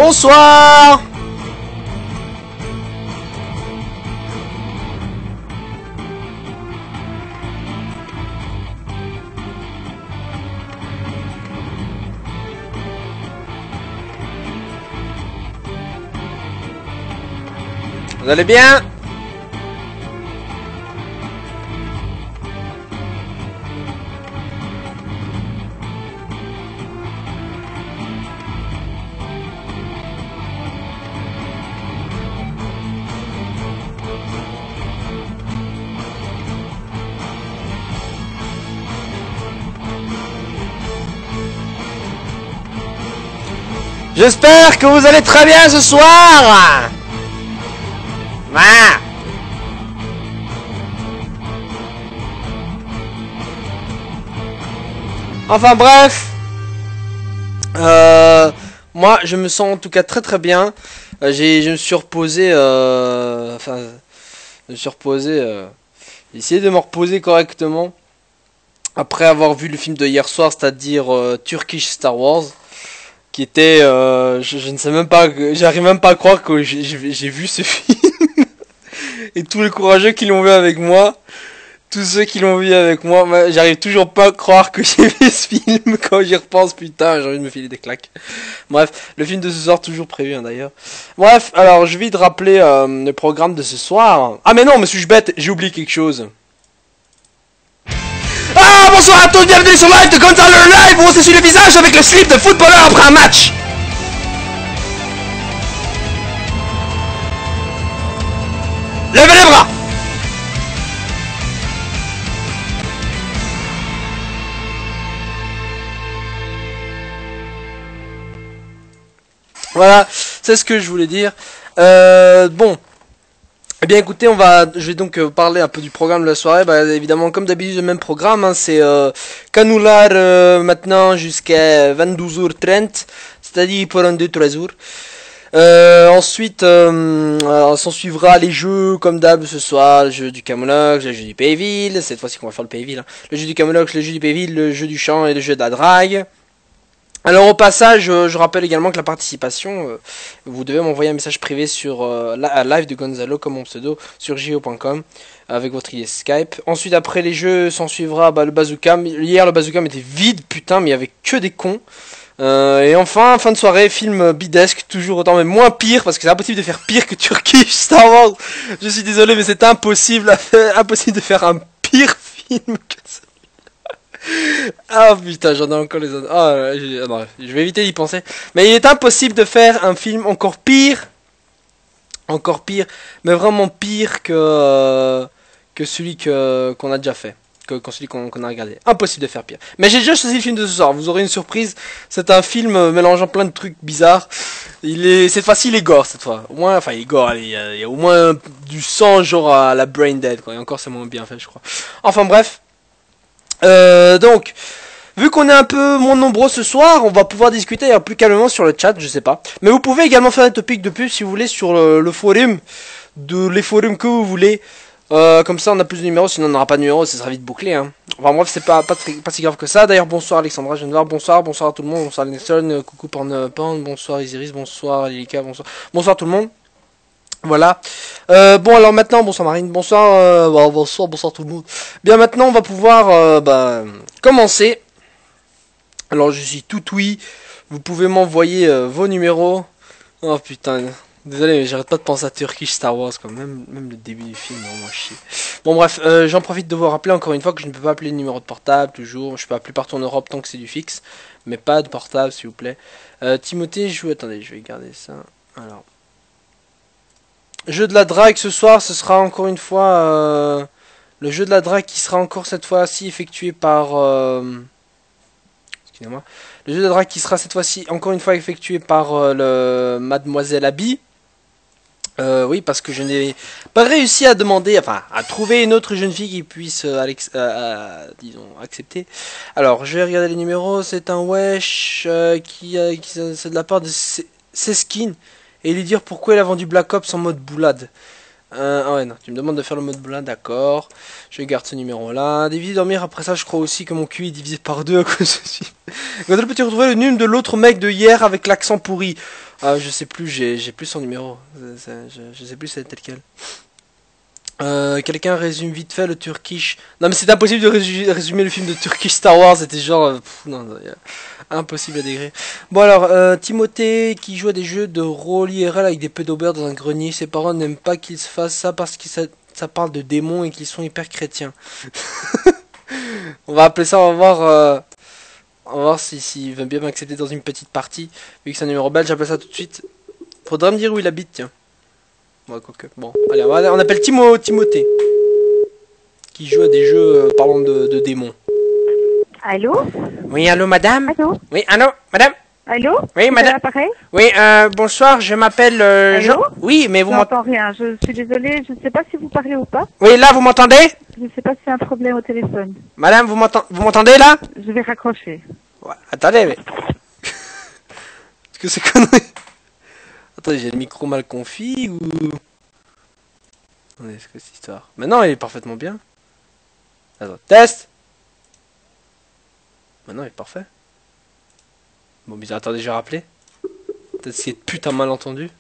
Bonsoir. Vous allez bien? J'espère que vous allez très bien ce soir. Ah. Enfin bref, moi je me sens en tout cas très bien. Je me suis reposé, j'ai essayé de me reposer correctement après avoir vu le film de hier soir, c'est-à-dire Turkish Star Wars, qui était, je ne sais même pas, j'arrive même pas à croire que j'ai vu ce film. Et tous les courageux qui l'ont vu avec moi, tous ceux qui l'ont vu avec moi, j'arrive toujours pas à croire que j'ai vu ce film. Quand j'y repense, putain, j'ai envie de me filer des claques. Bref, le film de ce soir toujours prévu hein, d'ailleurs. Bref, alors je vais te rappeler le programme de ce soir. Ah mais non, me suis-je bête, j'ai oublié quelque chose. Ah bonsoir à tous, bienvenue sur Live de Gonzalo Live où on s'essuie le visage avec le slip de footballeur après un match. Levez les bras. Voilà, c'est ce que je voulais dire. Bon. Eh bien écoutez, je vais donc parler un peu du programme de la soirée. Bah, évidemment, comme d'habitude, le même programme. Hein, c'est canular maintenant jusqu'à 22h30. C'est-à-dire pour un 2-3 jours. Ensuite, s'en suivra les jeux comme d'hab ce soir, le jeu du Camoulox, le jeu du Payville, cette fois-ci qu'on va faire le Payville, hein. Le jeu du Camoulox, le jeu du Payville, le jeu du champ et le jeu de la drague. Alors au passage, je rappelle également que la participation, vous devez m'envoyer un message privé sur live de Gonzalo comme mon pseudo sur jo.com avec votre ID Skype. Ensuite après les jeux s'en suivra le bazooka. Hier le bazooka était vide putain, mais il y avait que des cons. Et enfin, fin de soirée, film bidesque, toujours autant, mais moins pire, parce que c'est impossible de faire pire que Turkish Star Wars. Je suis désolé, mais c'est impossible impossible de faire un pire film que ça. Ah putain, j'en ai encore les autres. Non, je vais éviter d'y penser. Mais il est impossible de faire un film encore pire, mais vraiment pire que celui qu'on a déjà fait. Que celui qu'on a regardé. Impossible de faire pire. Mais j'ai déjà choisi le film de ce soir. Vous aurez une surprise. C'est un film mélangeant plein de trucs bizarres. Cette fois-ci, il est gore cette fois. Au moins, enfin, il est gore. Il y a au moins du sang, genre à la Brain Dead, quoi. Et encore, c'est moins bien fait, je crois. Enfin, bref. Donc, vu qu'on est un peu moins nombreux ce soir, on va pouvoir discuter plus calmement sur le chat, je sais pas. Mais vous pouvez également faire des topics de pub si vous voulez sur le forum, les forums que vous voulez. Comme ça on a plus de numéros, sinon on n'aura pas de numéros, ça sera vite bouclé hein. Enfin bref, c'est pas si grave que ça. D'ailleurs bonsoir Alexandra, je viens de voir, bonsoir à tout le monde, bonsoir Nelson, coucou Pornpan, bonsoir Isiris, bonsoir Lilika, bonsoir tout le monde. Voilà. Bon alors maintenant, bonsoir Marine, bonsoir tout le monde. Bien maintenant on va pouvoir commencer. Alors je suis tout oui, vous pouvez m'envoyer vos numéros. Oh putain. Désolé, mais j'arrête pas de penser à Turkish Star Wars quand même le début du film, non, moi chier. Bon bref, j'en profite de vous rappeler encore une fois que je ne peux pas appeler le numéro de portable, toujours, je peux appeler partout en Europe tant que c'est du fixe, mais pas de portable s'il vous plaît. Timothée joue, attendez, je vais garder ça, alors. Jeu de la drague ce soir, ce sera encore une fois, le jeu de la drague qui sera encore cette fois-ci effectué par... excusez-moi. Le jeu de la drague qui sera cette fois-ci encore une fois effectué par le Mademoiselle Abby. Oui, parce que je n'ai pas réussi à demander, enfin, à trouver une autre jeune fille qui puisse, disons, accepter. Alors, je vais regarder les numéros. C'est un wesh c'est de la part de Seskin et lui dire pourquoi il a vendu Black Ops en mode boulade. Ah ouais, non, tu me demandes de faire le mode blanc, d'accord. Je garde ce numéro-là. Diviser, dormir, après ça, je crois aussi que mon QI est divisé par 2 à cause de ceci. Godel, peux-tu retrouver le numéro de l'autre mec de hier avec l'accent pourri? Je sais plus, j'ai plus son numéro. Je sais plus c'est lequel. Quelqu'un résume vite fait le Turkish. Non mais c'est impossible de résumer le film de Turkish Star Wars, c'était genre... non, impossible à décrire. Bon alors, Timothée qui joue à des jeux de rôle IRL avec des pédobères dans un grenier. Ses parents n'aiment pas qu'il se fasse ça parce que ça parle de démons et qu'ils sont hyper chrétiens. On va appeler ça, on va voir s'il veut bien m'accepter dans une petite partie. Vu que c'est un numéro belge, j'appelle ça tout de suite. Faudra me dire où il habite, tiens. Ouais, quoique. Bon, allez, on appelle Timothée. Qui joue à des jeux parlant de démons. Allô? Oui, allô, madame? Allô? Oui, allô, madame? Allô? Oui, madame? L'appareil? Oui, bonsoir, je m'appelle Allô? Oui, mais vous Je m'entendez? n'entends rien. Je suis désolée. Je ne sais pas si vous parlez ou pas. Oui, là, vous m'entendez? Je ne sais pas si c'est un problème au téléphone. Madame, vous m'entendez, là? Je vais raccrocher. Ouais, attendez, mais... Est-ce que c'est connerie? Attendez, j'ai le micro mal confit ou... Attendez, est-ce que c'est histoire? Mais non, il est parfaitement bien. Attends, test! Maintenant, il est parfait. Bon, bizarre, attendez, je vais rappeler. Peut-être c'est putain mal entendu.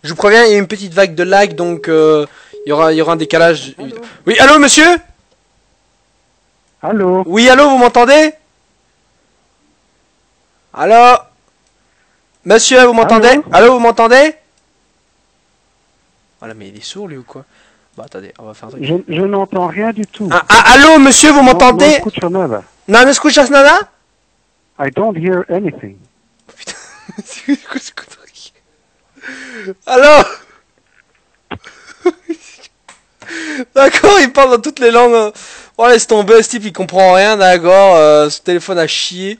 Je vous préviens, il y a une petite vague de lag, donc il y aura un décalage. Allô? Oui, allô, monsieur? Allô? Oui, allô, vous m'entendez? Allô? Monsieur, vous m'entendez? Allô? Allô, vous m'entendez? Voilà, mais il est sourd, lui, ou quoi? Bon, attendez, on va faire un truc. Je n'entends rien du tout. Allô, monsieur, vous No m'entendez? escucho nada. Non, me escuchas nada? I don't hear anything. Putain, c'est quoi ce connerie? Allô? D'accord, il parle dans toutes les langues. Oh, laisse tomber, ce type, il comprend rien, d'accord. Ce téléphone a chié.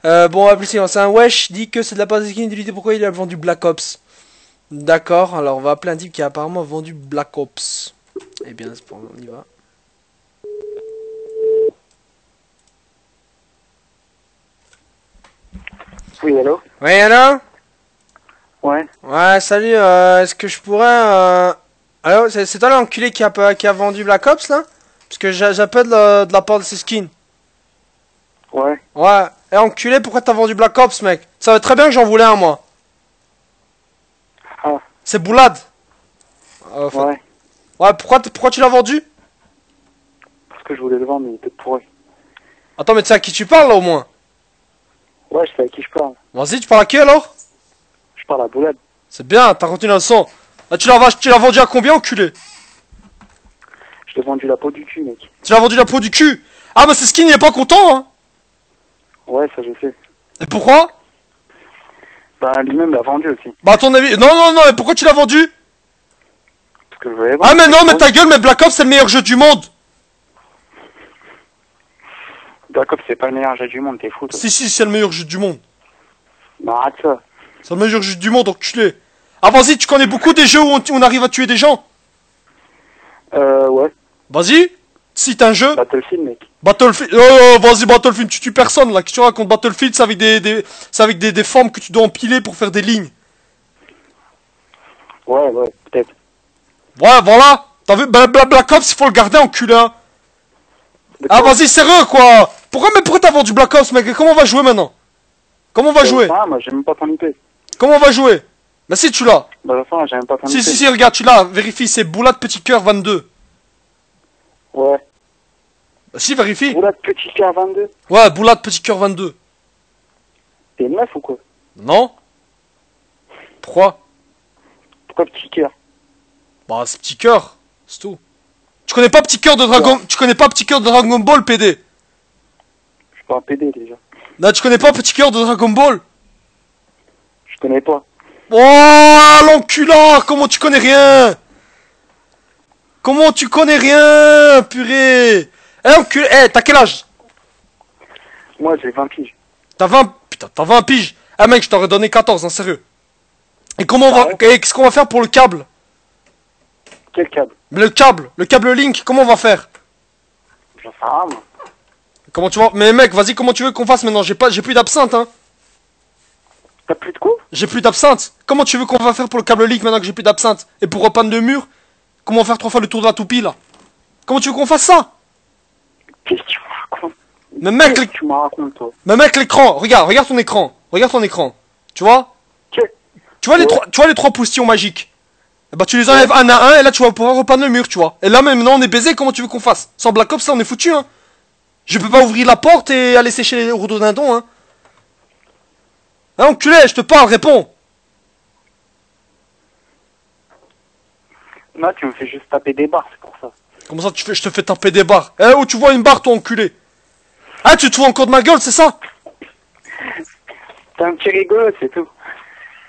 Bon, appeler c'est un wesh, dit que c'est de la part des skins d'utilité, pourquoi il a vendu Black Ops? D'accord, alors on va appeler un type qui a apparemment vendu Black Ops. Eh bien, c'est bon, on y va. Oui, allô? Oui, allô? Ouais. Ouais, salut, est-ce que je pourrais... Allô, c'est toi l'enculé qui a vendu Black Ops, là? Parce que j'appelle de la part de ces skins. Ouais. Ouais, et enculé, pourquoi t'as vendu Black Ops, mec? Tu savais très bien que j'en voulais un, moi. Ah. C'est Boulad. En fait. Ouais. Ouais, pourquoi tu l'as vendu? Parce que je voulais le vendre, mais il était pourri. Attends, mais tu sais à qui tu parles, là, au moins? Ouais, je sais à qui je parle. Vas-y, tu parles à qui, alors? Je parle à Boulad. C'est bien, t'as continué le son. Là, tu l'as vendu à combien, enculé? Je t'ai vendu la peau du cul, mec. Tu l'as vendu la peau du cul. Ah, bah, c'est skin, il est pas content, hein? Ouais, ça je sais. Et pourquoi? Bah, lui-même l'a vendu aussi. Bah, à ton avis... Non, non, non, mais pourquoi tu l'as vendu? Parce que je voulais vendre. Ah, mais non, mais ta gueule, mais Black Ops, c'est le meilleur jeu du monde. Black Ops, c'est pas le meilleur jeu du monde, t'es fou, toi. Si, c'est le meilleur jeu du monde. Bah, arrête ça. C'est le meilleur jeu du monde, enculé. Ah, vas-y, tu connais beaucoup des jeux où on arrive à tuer des gens? Ouais. Vas-y, cite un jeu. Battlefield, mec. Battlefield. Oh, vas-y, Battlefield, tu tues personne là. Qu'est-ce que tu racontes? Battlefield, c'est avec des formes que tu dois empiler pour faire des lignes. Ouais, peut-être. Ouais, voilà. T'as vu? Black Ops, il faut le garder, enculé. Hein. Ah, vas-y, sérieux quoi. Pourquoi t'as vendu Black Ops, mec? Comment on va jouer maintenant? Comment on va jouer? Ah, moi, j'ai même pas ton IP. Comment on va jouer? Mais si, tu l'as. Bah, de toute façon, j'ai même pas ton IP. Si, regarde, tu l'as. Vérifie, c'est Boulad Petit Cœur 22. Ouais. Bah, si, vérifie. Boulad Petit Cœur 22. Ouais, Boulad Petit Cœur 22. T'es une meuf ou quoi? Non? Pourquoi? Pourquoi Petit Cœur? Bah, c'est Petit Cœur, c'est tout. Tu connais pas Petit Cœur de Dragon... Ouais. Tu connais pas Petit Cœur de Dragon Ball, PD? Je suis pas un PD, déjà. Là, tu connais pas Petit Cœur de Dragon Ball? Je connais pas. Oh, l'enculard! Comment tu connais rien? Comment tu connais rien, purée? Eh, enculé, t'as quel âge? Moi, j'ai 20 piges. T'as 20... Putain, t'as 20 piges. Ah, mec, je t'aurais donné 14, hein, sérieux. Et comment on va... Ouais. Et qu'est-ce qu'on va faire pour le câble? Quel câble? Le câble Link, comment on va faire? J'en sais rien, moi. Comment tu vas... Mais mec, vas-y, comment tu veux qu'on fasse maintenant? J'ai plus d'absinthe, hein. T'as plus de quoi? J'ai plus d'absinthe. Comment tu veux qu'on va faire pour le câble leak maintenant que j'ai plus d'absinthe? Et pour repeindre le mur? Comment faire 3 fois le tour de la toupie là? Comment tu veux qu'on fasse ça? Qu'est-ce que tu me racontes? Mais mec, Qu'est-ce que tu me racontes, toi? l'écran, regarde ton écran. Regarde ton écran. Tu vois? Qu'est- Tu vois les trois postillons magiques? Eh bah tu les enlèves un à un et là tu vas pouvoir repeindre le mur, tu vois. Et là maintenant on est baisé, comment tu veux qu'on fasse? Sans Black Ops, ça on est foutu, hein. Je peux pas ouvrir la porte et aller sécher les rhododendrons, hein. Ah enculé, je te parle, réponds. Là, tu me fais juste taper des barres, c'est pour ça. Comment ça je te fais taper des barres? Eh où tu vois une barre toi enculé? Ah tu te fous encore de ma gueule, c'est ça? T'es un petit rigolo, c'est tout.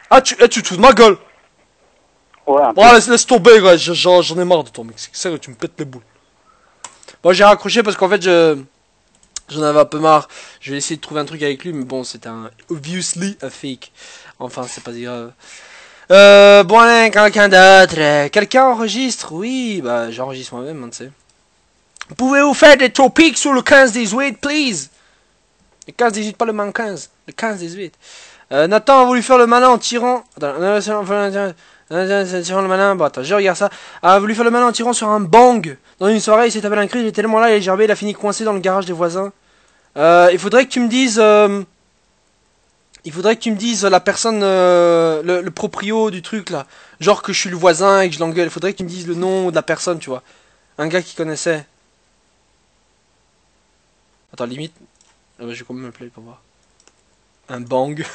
Ah tu te fous de ma gueule? Ouais, un peu. Bon laisse tomber, gars, j'en ai marre de toi mec, c'est sérieux, tu me pètes les boules. Bon j'ai raccroché parce qu'en fait j'en avais un peu marre. Je vais essayer de trouver un truc avec lui, mais bon c'est un obviously a fake. Enfin c'est pas si grave. Bon allez, quelqu'un d'autre. Quelqu'un enregistre? Oui, bah j'enregistre moi-même, hein, tu sais. Pouvez-vous faire des topics sur le 15-18, please? Le 15-18, pas le man 15. Le 15-18. Nathan a voulu faire le malin en tirant... Attends, tirant le malin... Bon, attends, je regarde ça. A voulu faire le malin en tirant sur un bang. Dans une soirée, il s'est tapé un cri, il est tellement là, il est gerbé, il a fini coincé dans le garage des voisins. Il faudrait que tu me dises... Il faudrait que tu me dises la personne, le proprio du truc, là. Genre que je suis le voisin et que je l'engueule. Il faudrait que tu me dises le nom de la personne, tu vois. Un gars qui connaissait. Attends, limite... je vais quand même m'appeler pour voir. Un bang.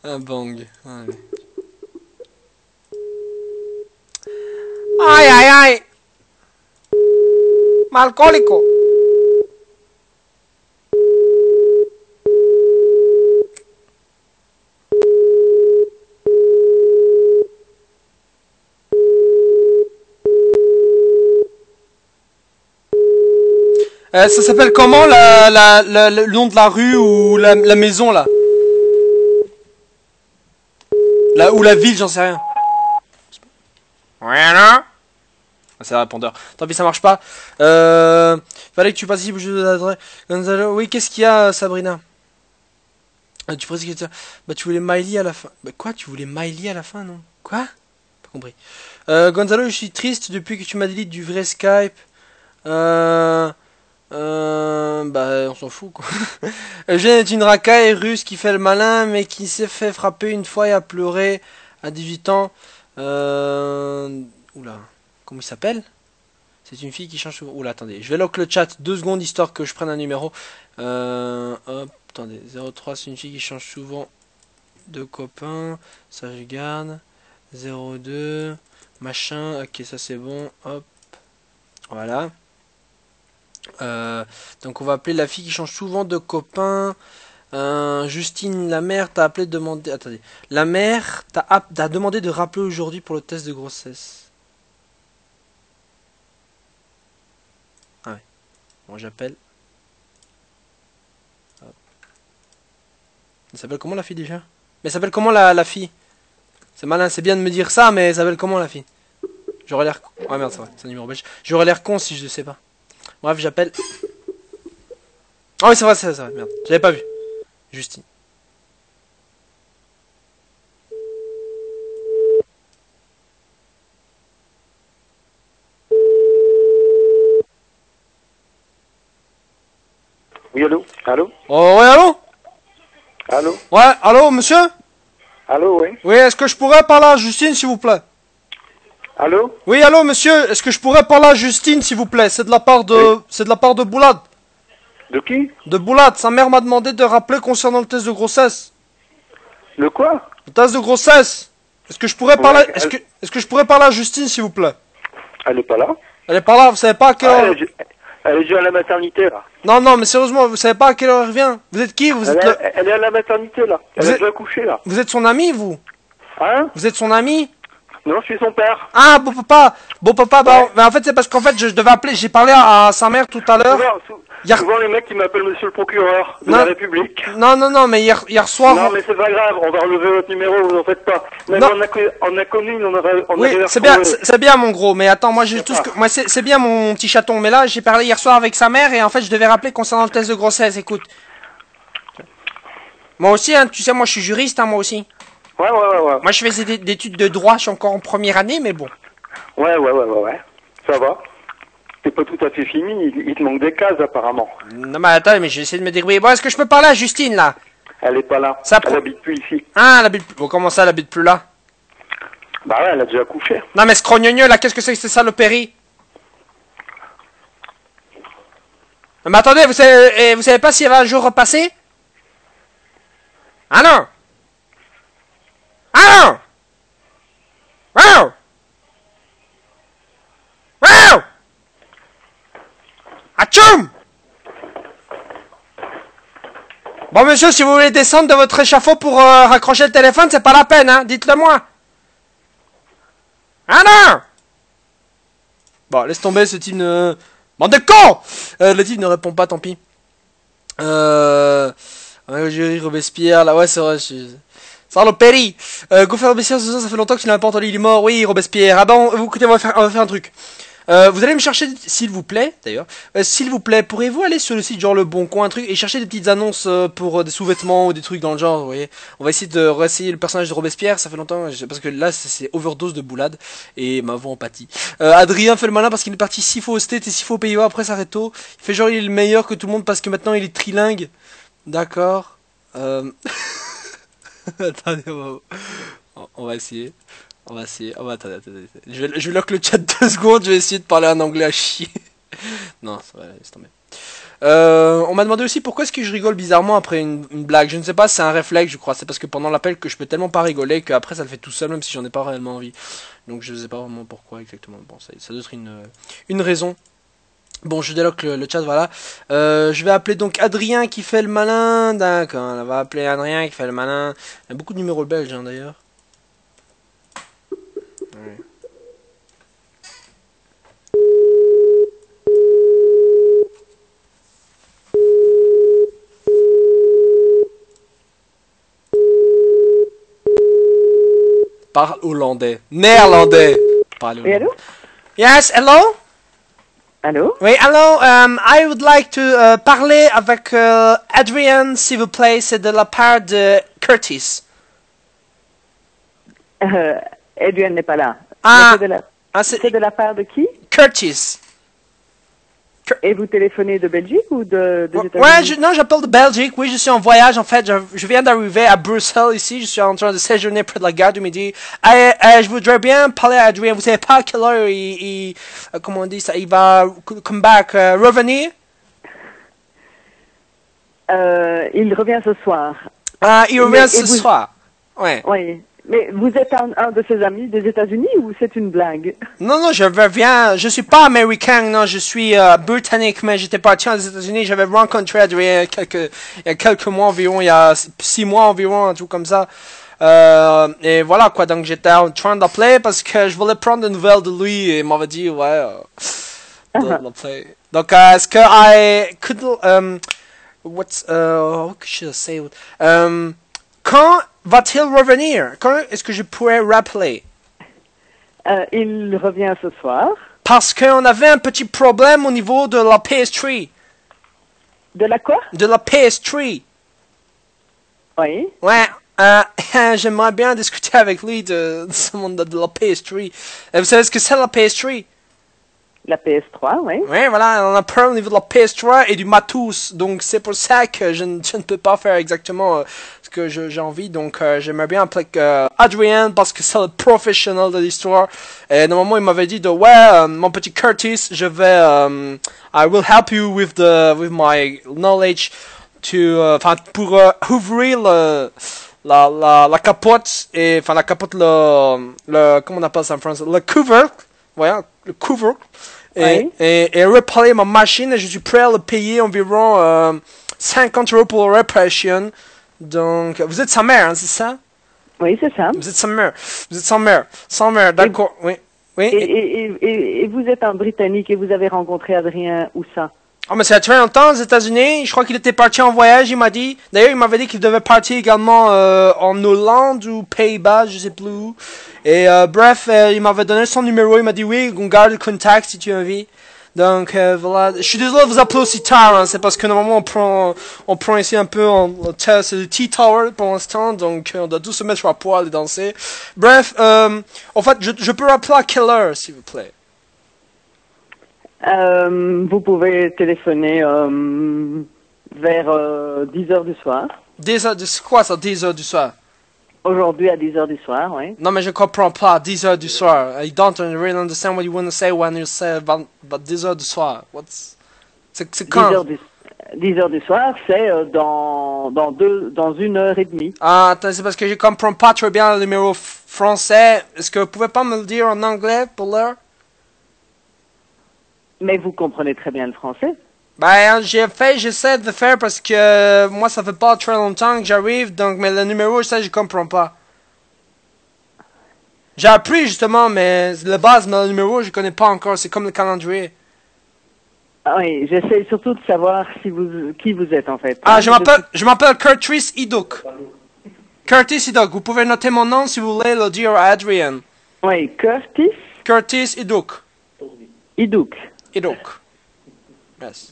Un bang. Allez. Aïe aïe aïe. Malcolico. Ça s'appelle comment le nom de la rue ou la maison là? Ou la ville, j'en sais rien. Ah, c'est un répondeur. Tant pis, ça marche pas. Fallait que tu passes ici pour Gonzalo. Oui, qu'est-ce qu'il y a, Sabrina? Tu précises que bah, tu voulais Miley à la fin. Bah, quoi? Tu voulais Miley à la fin, non? Quoi? Pas compris. Gonzalo, je suis triste depuis que tu m'as dit du vrai Skype. Bah, on s'en fout, quoi. Eugène est une racaille russe qui fait le malin, mais qui s'est fait frapper une fois et a pleuré à 18 ans. Oula, comment il s'appelle? C'est une fille qui change souvent. Oula, attendez, je vais lock le chat 2 secondes histoire que je prenne un numéro. Hop, attendez, 03, c'est une fille qui change souvent de copains. Ça, je garde. 02, machin, ok, ça c'est bon. Hop, voilà. Donc on va appeler la fille qui change souvent de copain. Justine, la mère t'a appelé demander. Attendez, la mère t'a demandé de rappeler aujourd'hui pour le test de grossesse. Ah ouais. Bon, j'appelle. Elle s'appelle comment la fille déjà? Mais elle s'appelle comment la fille? C'est malin, c'est bien de me dire ça, mais elle s'appelle comment la fille? J'aurais l'air. Ah merde, c'est vrai, c'est un numéro belge. J'aurais l'air con si je le sais pas. Bref, j'appelle. Ah oui, c'est vrai, merde. J'avais pas vu. Justine. Oui, allô? Allô? Oh, ouais, allô? Allô? Ouais, allô, monsieur? Allô, oui? Oui, est-ce que je pourrais parler à Justine, s'il vous plaît? Allô? Oui, allô, monsieur? Est-ce que je pourrais parler à Justine, s'il vous plaît? C'est de la part de... Oui. C'est de la part de Boulad. De qui? De Boulad. Sa mère m'a demandé de rappeler concernant le test de grossesse. Le quoi? Le test de grossesse. Est-ce que je pourrais parler... Ouais, Est-ce que je pourrais parler à Justine, s'il vous plaît? Elle est pas là? Elle est pas là, vous savez pas à quelle heure... Elle est déjà à la maternité, là. Non, mais sérieusement, vous savez pas à quelle heure elle revient? Vous êtes qui? Vous êtes le... Elle est à la maternité, là. Elle Vous est êtes- déjà couchée, là. Vous êtes son ami, vous? Hein? Vous êtes son ami? Non, je suis son père. Ah, beau papa, bah, Ouais. bah, en fait c'est parce qu'en fait je devais appeler, j'ai parlé à sa mère tout à l'heure. Hier- Souvent, les mecs qui m'appellent monsieur le procureur de Non. la République. Non, mais hier soir... Non, mais c'est pas grave, on va relever votre numéro, vous en faites pas. Même Non. on a connu, on Oui, avait c'est bien, retrouvé. c'est bien mon gros, mais attends, moi j'ai C'est tout ce pas. que... Moi c'est bien mon petit chaton, mais là j'ai parlé hier soir avec sa mère et en fait je devais rappeler concernant le test de grossesse, écoute. Moi aussi, hein, tu sais, moi je suis juriste, hein, moi aussi. Ouais. Moi je faisais des études de droit, je suis encore en première année, mais bon. Ouais. Ça va. T'es pas tout à fait fini, il te manque des cases apparemment. Non mais attends, mais j'essaie de me débrouiller. Bon, est-ce que je peux parler à Justine, là? Elle est pas là. Ça Elle habite plus ici. Ah, elle habite plus... Bon, comment ça, elle habite plus là? Bah ouais, elle a déjà couché. Non mais scrogneux, là, qu'est-ce que c'est que cette saloperie? Mais attendez, vous savez pas s'il y avait un jour repassé? Ah non! Ah non! Wow! Wow! Atchoum! Bon monsieur, si vous voulez descendre de votre échafaud pour raccrocher le téléphone, c'est pas la peine, hein, dites-le moi. Ah non! Bon, laisse tomber, ce type ne... Bande de cons! Le type ne répond pas, tant pis. Ouais, jury Robespierre, là, ouais, c'est vrai, Saloperie! Gauffer Robespierre, ça fait longtemps que tu n'as pas entendu, il est mort, oui, Robespierre. Ah bon, écoutez, on va faire un truc. Vous allez me chercher, s'il vous plaît, d'ailleurs, s'il vous plaît, pourriez-vous aller sur le site genre Le Bon Coin, un truc, et chercher des petites annonces pour des sous-vêtements ou des trucs dans le genre, vous voyez. On va essayer de réessayer le personnage de Robespierre, ça fait longtemps, parce que là, c'est overdose de boulade, et ma voix en pâtit. Adrien fait le malin parce qu'il est parti 6 fois au State et 6 fois aux Pays-Bas, après ça arrête tôt. Il fait genre il est le meilleur que tout le monde parce que maintenant il est trilingue. D'accord. Attendez, on va essayer. Attendez. Je vais lock le chat 2 secondes, je vais essayer de parler en anglais à chier. Non, ça va, laisse tomber. On m'a demandé aussi pourquoi est-ce que je rigole bizarrement après une blague. Je ne sais pas, c'est un réflexe, je crois. C'est parce que pendant l'appel que je peux tellement pas rigoler qu'après ça le fait tout seul, même si j'en ai pas réellement envie. Donc je sais pas vraiment pourquoi exactement. Bon, ça doit être une raison. Bon, je déloque le chat, voilà. Je vais appeler donc Adrien qui fait le malin. D'accord, on va appeler Adrien qui fait le malin. Il y a beaucoup de numéros belges, hein, d'ailleurs. Ouais. Parle hollandais. Néerlandais. Parle Oui, allô? Yes, hello? Allô? Oui, hello. I would like to parler avec Adrien, s'il vous plaît. C'est de la part de Curtis. Adrien n'est pas là. Ah, Mais c'est de la part de qui? Curtis. Et vous téléphonez de Belgique ou des États-Unis? Ouais, non, j'appelle de Belgique. Oui, je suis en voyage, en fait. Je viens d'arriver à Bruxelles, ici. Je suis en train de séjourner près de la gare du Midi. Je voudrais bien parler à Adrien. Vous savez pas à quelle heure comment on dit ça, il va come back, revenir? Il revient ce soir. Ah, il revient ce soir. Ouais. Oui. Mais vous êtes un de ses amis des États-Unis ou c'est une blague? Non, je reviens. Je suis pas américain, non, je suis britannique, mais j'étais parti aux États-Unis. J'avais rencontré Adrien il y a quelques mois environ, il y a 6 mois environ, un truc comme ça. Et voilà quoi, donc j'étais en train d'appeler parce que je voulais prendre des nouvelles de lui et il m'avait dit, ouais, d'appeler. Donc, est-ce que I could, what should I say? Quand va-t-il revenir? Quand est-ce que je pourrais rappeler? Il revient ce soir. Parce qu'on avait un petit problème au niveau de la PS3. De la quoi? De la PS3. Oui. Ouais, j'aimerais bien discuter avec lui de la PS3. Et vous savez ce que c'est la PS3? La PS3, oui. Oui, voilà, on a peur au niveau de la PS3 et du matos. Donc c'est pour ça que je ne peux pas faire exactement ce que j'ai envie. Donc j'aimerais bien appeler Adrien parce que c'est le professionnel de l'histoire. Et normalement il m'avait dit mon petit Curtis, je vais I will help you with my knowledge to pour ouvrir la capote et la capote le comment on appelle ça en français, le cover. Voilà, le cover. Et réparer ma machine, et je suis prêt à le payer environ 50 € pour la réparation. Donc, vous êtes sa mère, hein, c'est ça? Oui, c'est ça. Vous êtes sa mère. Vous êtes sa mère. Sa mère, d'accord. Oui. Et vous êtes un Britannique et vous avez rencontré Adrien où ça? Oh, mais c'est très longtemps aux États-Unis. Je crois qu'il était parti en voyage, il m'a dit. D'ailleurs, il m'avait dit qu'il devait partir également en Hollande ou Pays-Bas, je sais plus où. Et bref, il m'avait donné son numéro, il m'a dit oui, on garde le contact si tu as envie. Donc voilà, je suis désolé de vous appeler aussi tard, hein. C'est parce que normalement on prend ici un peu c'est le Tea Tower pour l'instant, donc on doit tous se mettre à poil et danser. Bref, en fait, je peux rappeler à quelle heure, s'il vous plaît? Vous pouvez téléphoner vers 10 heures du soir. 10 heures, c'est quoi ça, 10 heures du soir? Aujourd'hui à 10 heures du soir, oui. Non mais je comprends pas, 10 heures du soir. I don't really understand what you want to say when you say about 10 heures du soir. C'est 10 quand? heures 10 heures du soir, c'est dans 1 heure et demie. Ah, attends, c'est parce que je comprends pas très bien le numéro français. Est-ce que vous pouvez pas me le dire en anglais pour l'heure? Mais vous comprenez très bien le français. Ben, j'essaie de faire parce que moi ça fait pas très longtemps que j'arrive, donc mais le numéro ça je comprends pas. J'ai appris justement, mais la base, mais le numéro je connais pas encore, c'est comme le calendrier. Ah oui, j'essaie surtout de savoir qui vous êtes en fait. Ah, je m'appelle Curtis Iduk. Curtis Iduk, vous pouvez noter mon nom si vous voulez le dire à Adrian. Oui, Curtis Curtis Iduk. Iduk. Iduk. Yes.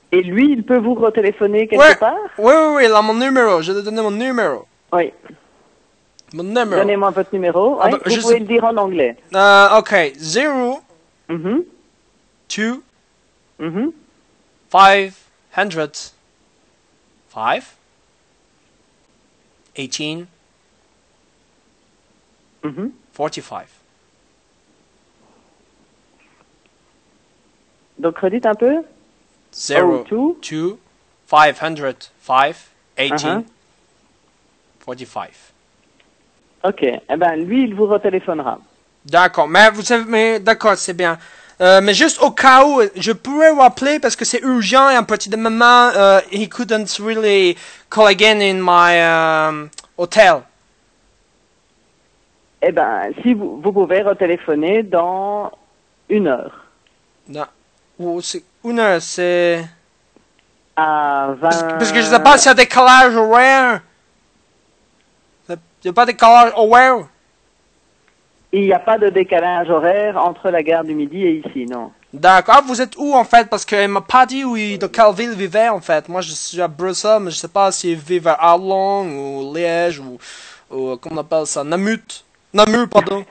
Et lui, il peut vous retéléphoner quelque part? Oui, là, mon numéro. Je vais donner mon numéro. Oui. Mon numéro. Donnez-moi votre numéro. Ah, Oui, vous pouvez le dire en anglais. Ok. 0, Mhm. 2, Mhm. 500, 5, 18, Mhm. 45. Donc, redites un peu. 0, 2, 2, 505, 18, Uh-huh. 45. Ok. Eh ben, lui, il vous retéléphonera. D'accord, mais d'accord, c'est bien. Mais juste au cas où, je pourrais vous appeler parce que c'est urgent et un petit de maman, he couldn't really call again in my hotel. Eh ben, si vous pouvez retéléphoner dans 1 heure. Non. Ou c'est 1 heure, c'est... À 20... Parce que je sais pas s'il y a décalage horaire. Il n'y a pas de décalage horaire. Il n'y a pas de décalage horaire entre la gare du Midi et ici, non. D'accord. Ah, vous êtes où en fait? Parce qu'il m'a pas dit de quelle ville il vivait en fait. Moi je suis à Bruxelles, mais je sais pas s'il vit vers Arlon ou Liège ou comment on appelle ça? Namur, pardon.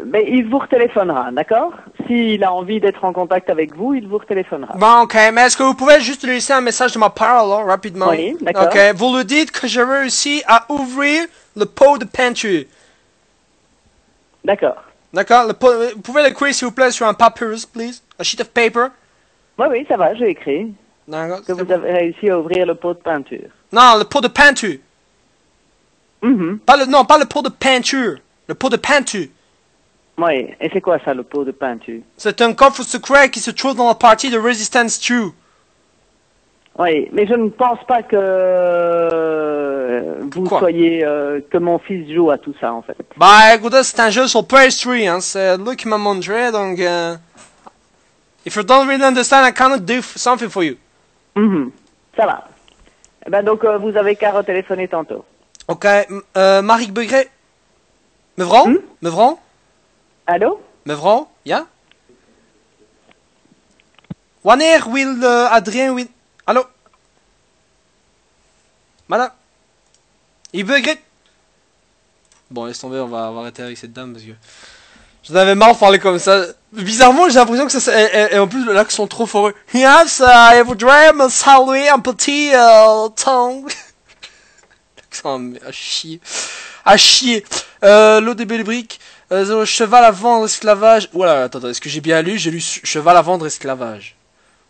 Mais il vous retéléphonera, d'accord? S'il a envie d'être en contact avec vous, il vous retéléphonera. Bon, ok, mais est-ce que vous pouvez juste lui laisser un message de ma part alors, rapidement? Oui, d'accord. Ok, vous lui dites que j'ai réussi à ouvrir le pot de peinture. D'accord. D'accord? Vous pouvez l'écrire s'il vous plaît sur un papyrus, please? A sheet of paper? Oui, ça va, j'ai écrit D'accord. que vous avez réussi à ouvrir le pot de peinture. Non, le pot de peinture. Mhm. Pas le pot de peinture. Le pot de peinture. Oui, et c'est quoi ça, le pot de peinture? C'est un coffre secret qui se trouve dans la partie de Resistance 2. Oui, mais je ne pense pas que vous Quoi? soyez... que mon fils joue à tout ça, en fait. Bah écoutez, c'est un jeu sur PS3, hein. C'est lui qui m'a montré, donc... If you don't really understand, I cannot do something for you. Mhm. Ça va. Eh ben donc, vous avez qu'à retéléphoner tantôt. Ok, Marie Begré. Mevrouw? Mevrouw? Allô? Mevrouw? Ja? Wanneer wil Adrien... Allô? Madame? Il Begré? Bon, laisse tomber, on va arrêter avec cette dame parce que... J'en avais marre de parler comme ça. Bizarrement, j'ai l'impression que ça... Et en plus, l'accent trop foreux. Yes, je voudrais me saluer un petit temps. L'accent à chier. À chier. L'ODB de briques. Cheval à vendre, esclavage. Voilà, attends, est-ce que j'ai bien lu? J'ai lu cheval à vendre, esclavage.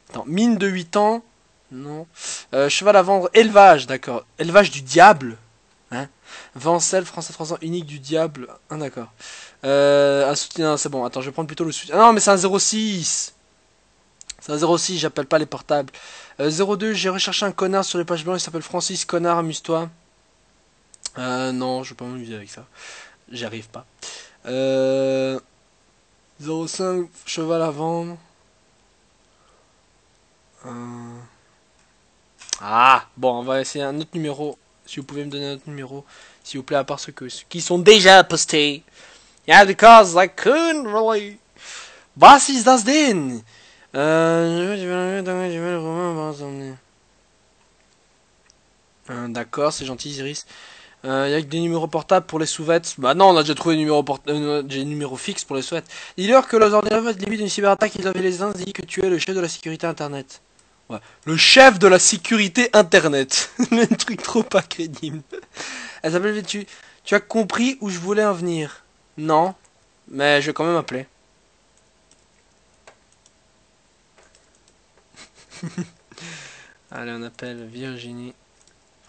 Attends, mine de 8 ans. Non. Cheval à vendre, élevage, d'accord. Élevage du diable. Hein? Vancel, français, unique du diable. Ah, d'accord. Un soutien, c'est bon. Attends, je vais prendre plutôt le soutien. Ah, non, mais c'est un 06. C'est un 06, j'appelle pas les portables. 02, j'ai recherché un connard sur les pages blanches, il s'appelle Francis. Connard, amuse-toi. Non, je vais pas m'amuser avec ça. J'y arrive pas. 05, cheval à vendre. Ah, bon, on va essayer un autre numéro. Si vous pouvez me donner un autre numéro, s'il vous plaît, à part ceux qui sont déjà postés. Ja, because I couldn't really. Was ist das denn? D'accord, c'est gentil, Iris. Y a que des numéros portables pour les sous-vêtements. Bah non, on a déjà trouvé des numéros fixes pour les sous-vêtements. Dis-leur que leurs ordinateurs vont être limite d'une cyberattaque, ils avaient les uns dit que tu es le chef de la sécurité internet. Ouais. Le chef de la sécurité internet. Un truc trop pas crédible. Elle s'appelle tu as compris où je voulais en venir? Non, mais je vais quand même appeler. Allez, on appelle Virginie.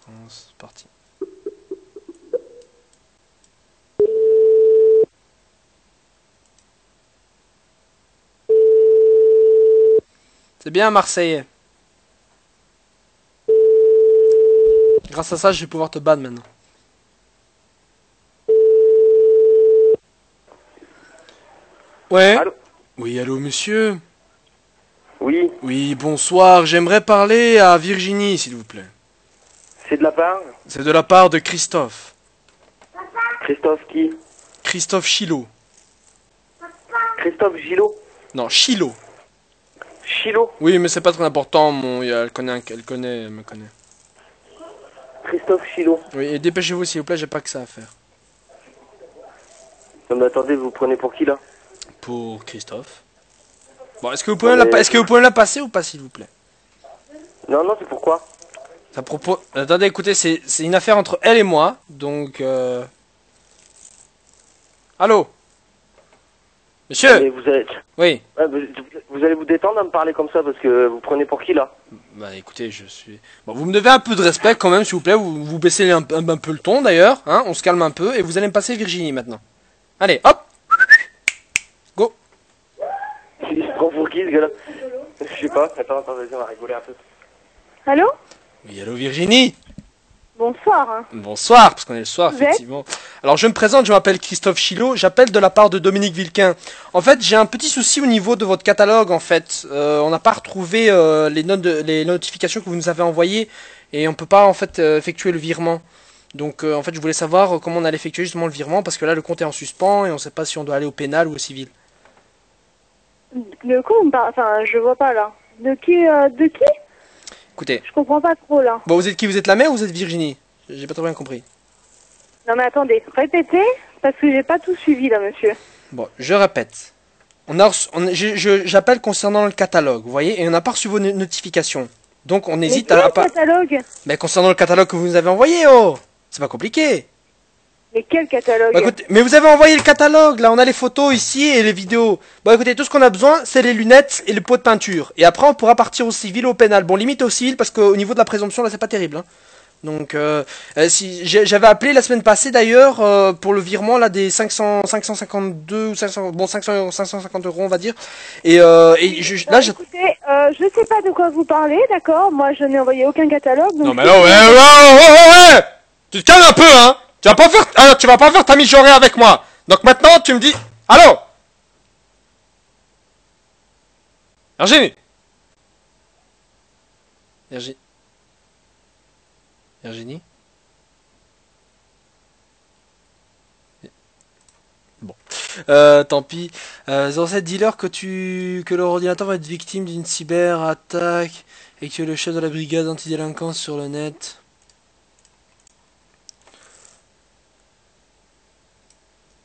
France, parti. C'est bien Marseille. Grâce à ça, je vais pouvoir te ban maintenant. Ouais. Allô? Oui, allô, monsieur. Oui, Oui, bonsoir. J'aimerais parler à Virginie, s'il vous plaît. c'est de la part. C'est de la part de Christophe. Christophe qui? Christophe Chilo. Christophe Gillot? Non, Chilo. Chilo? Oui, mais c'est pas très important. Elle me connaît. Christophe Chilo. Oui, et dépêchez-vous, s'il vous plaît. J'ai pas que ça à faire. Non mais attendez, vous prenez pour qui là? Pour Christophe. Bon, est-ce que vous pouvez la passer ou pas, s'il vous plaît? Non, non, c'est pourquoi? Ça propos... Attendez, écoutez, c'est une affaire entre elle et moi, donc... Allô? Monsieur? Mais vous êtes... Oui. Ouais, vous allez vous détendre à me parler comme ça parce que vous prenez pour qui là? Bah écoutez, je suis... Bon, vous me devez un peu de respect quand même, s'il vous plaît, vous baissez un peu le ton d'ailleurs, hein, on se calme un peu, et vous allez me passer Virginie maintenant. Allez, hop! Go! Il se prend pour qui ce gars-là? Je sais pas, attends, vas-y, on va rigoler un peu. Allô? Oui, allô Virginie? Bonsoir. Hein. Bonsoir, parce qu'on est le soir, Vous effectivement. Alors, je me présente, je m'appelle Christophe Chilo, j'appelle de la part de Dominique Vilquin. En fait, j'ai un petit souci au niveau de votre catalogue, en fait. On n'a pas retrouvé les notifications que vous nous avez envoyées, et on peut pas, en fait, effectuer le virement. Donc, en fait, je voulais savoir comment on allait effectuer justement le virement, parce que là, le compte est en suspens, et on sait pas si on doit aller au pénal ou au civil. De quoi on parle? Enfin, je vois pas là. De qui? Écoutez, Je comprends pas trop là. bon, vous êtes qui? Vous êtes la mère ou vous êtes Virginie? J'ai pas trop bien compris. Non mais attendez, répétez, parce que j'ai pas tout suivi là, monsieur. Bon, je répète. J'appelle concernant le catalogue, vous voyez, et on n'a pas reçu vos notifications. Donc on hésite mais à quel pas. catalogue? Mais concernant le catalogue que vous nous avez envoyé, oh, c'est pas compliqué. Mais quel catalogue? Bah, écoutez, mais vous avez envoyé le catalogue, là, on a les photos ici et les vidéos. Bon, écoutez, tout ce qu'on a besoin, c'est les lunettes et le pot de peinture. Et après, on pourra partir au civil ou au pénal. Bon, limite au civil, parce qu'au niveau de la présomption, là, c'est pas terrible. Hein. Donc, si j'avais appelé la semaine passée, d'ailleurs, pour le virement, là, des 552 ou 500, bon, 550 euros, on va dire. Et là, Écoutez, je sais pas de quoi vous parlez, d'accord? Moi, je n'ai envoyé aucun catalogue. Donc non, mais là, ouais. Tu te calmes un peu, hein. Tu vas pas faire ta mijaurée avec moi. Donc maintenant, tu me dis... Allô? Virginie? Virginie? Bon. Tant pis. 07, dis-leur que leur ordinateur va être victime d'une cyberattaque et que tu es le chef de la brigade antidélinquance sur le net.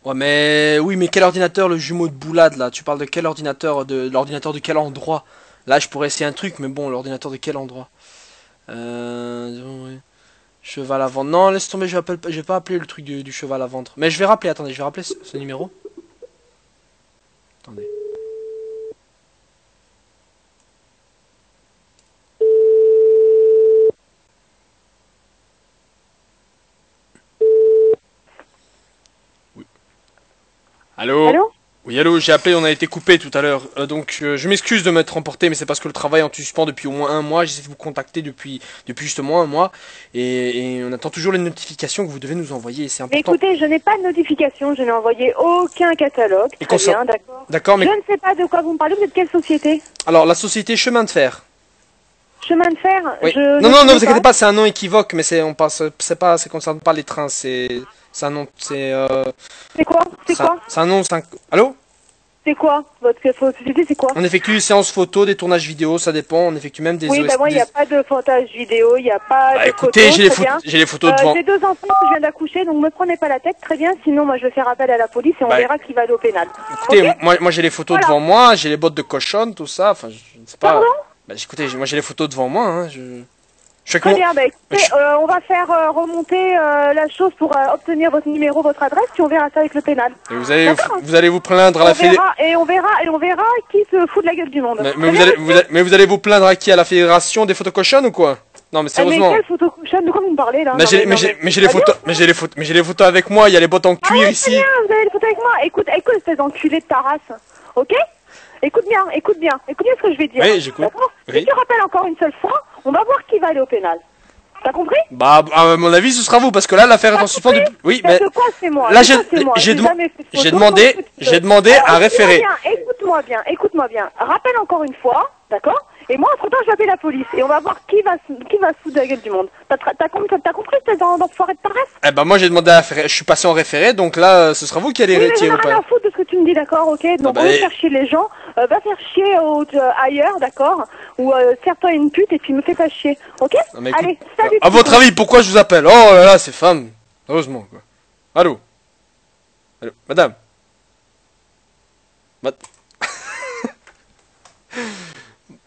Ouais, mais oui, mais quel ordinateur, le jumeau de Boulade là? Tu parles de quel ordinateur? De l'ordinateur de quel endroit? Là, je pourrais essayer un truc, mais bon, l'ordinateur de quel endroit? Ouais. Cheval à vendre. Non, laisse tomber, je vais pas appeler le truc du cheval à vendre. Mais je vais rappeler, attendez, je vais rappeler ce numéro. Attendez. Allô? Allô? Oui, allô, j'ai appelé, on a été coupé tout à l'heure. Donc, je m'excuse de m'être emporté, mais c'est parce que le travail est en suspens depuis au moins un mois. J'essaie de vous contacter depuis justement un mois. Et on attend toujours les notifications que vous devez nous envoyer. C'est Mais important. écoutez, je n'ai pas de notification, je n'ai envoyé aucun catalogue. Et Très qu'on bien, d'accord. D'accord, mais... Je ne sais pas de quoi vous me parlez, vous êtes quelle société? Alors, la société Chemin de Fer. chemin de fer. Oui. Je Non, ne non, non, connais vous inquiétez pas, c'est un nom équivoque, mais c'est, on passe, c'est pas, ça concerne pas les trains, c'est un nom, C'est quoi? C'est quoi? c'est un nom, c'est un... Allô? C'est quoi? Votre société, c'est quoi? On effectue des séances photo, des tournages vidéo, ça dépend, on effectue même des Oui, bah moi, il n'y a pas de montage vidéo, il n'y a pas Bah de écoutez, photos, très bien. j'ai les photos devant. J'ai 2 enfants, je viens d'accoucher, donc me prenez pas la tête, très bien, sinon moi je vais faire appel à la police et on Bah, verra qui va aller au pénal. Écoutez, Ok. moi j'ai les photos Voilà. devant moi, j'ai les bottes de cochonne, tout ça, enfin, je ne sais pas. Pardon? Bah écoutez, moi j'ai les photos devant moi, hein, je fais Très comment... bien, bah écoutez, on va faire remonter la chose pour obtenir votre numéro, votre adresse, puis on verra ça avec le pénal. Et D'accord. vous allez vous plaindre à la On verra qui se fout de la gueule du monde. Mais Très vous bien, allez, monsieur. mais vous allez vous plaindre à qui? À la fédération des photos cochonnes ou quoi? Non mais Mais sérieusement. quelle photo cochonne? De quoi vous me parlez là? Mais Non, j'ai non, j'ai les pas photos, bien. mais j'ai les photos avec moi, il y a les bottes en Ah cuir ouais, ici. très bien, vous avez les photos avec moi. Écoute, espèce d'enculé de ta race. Ok? Écoute bien ce que je vais dire. Oui, j'écoute. D'accord. Oui. Si tu rappelles encore une seule fois, on va voir qui va aller au pénal. T'as compris? Bah, à mon avis, ce sera vous, parce que là, l'affaire est en suspens depuis... Oui, mais... De quoi c'est moi? Là, De quoi c'est moi? j'ai jamais fait de j'ai photo, demandé, donc tu peux- j'ai demandé Alors, à référer. Écoute-moi bien. Rappelle encore une fois, d'accord? Et moi, entre-temps, je vais appeler la police. Et on va voir qui va se foutre de la gueule du monde. T'as compris, t'es dans foiré de ta race? Eh ben, moi, j'ai demandé à référer, je suis passé en référé, donc là, ce sera vous qui allez Oui, mais j'en retirer ai ou rien pas. à foutre de ce que tu me dis, d'accord, ok? Donc, bah, on va et- faire chier les gens, va faire chier ailleurs, d'accord? Ou serre-toi une pute et puis me fais pas chier, ok? Non, mais écoute, Allez, salut! à votre avis, pourquoi je vous appelle? Oh là là, ces femmes. Heureusement, quoi. Allô? Allô, madame?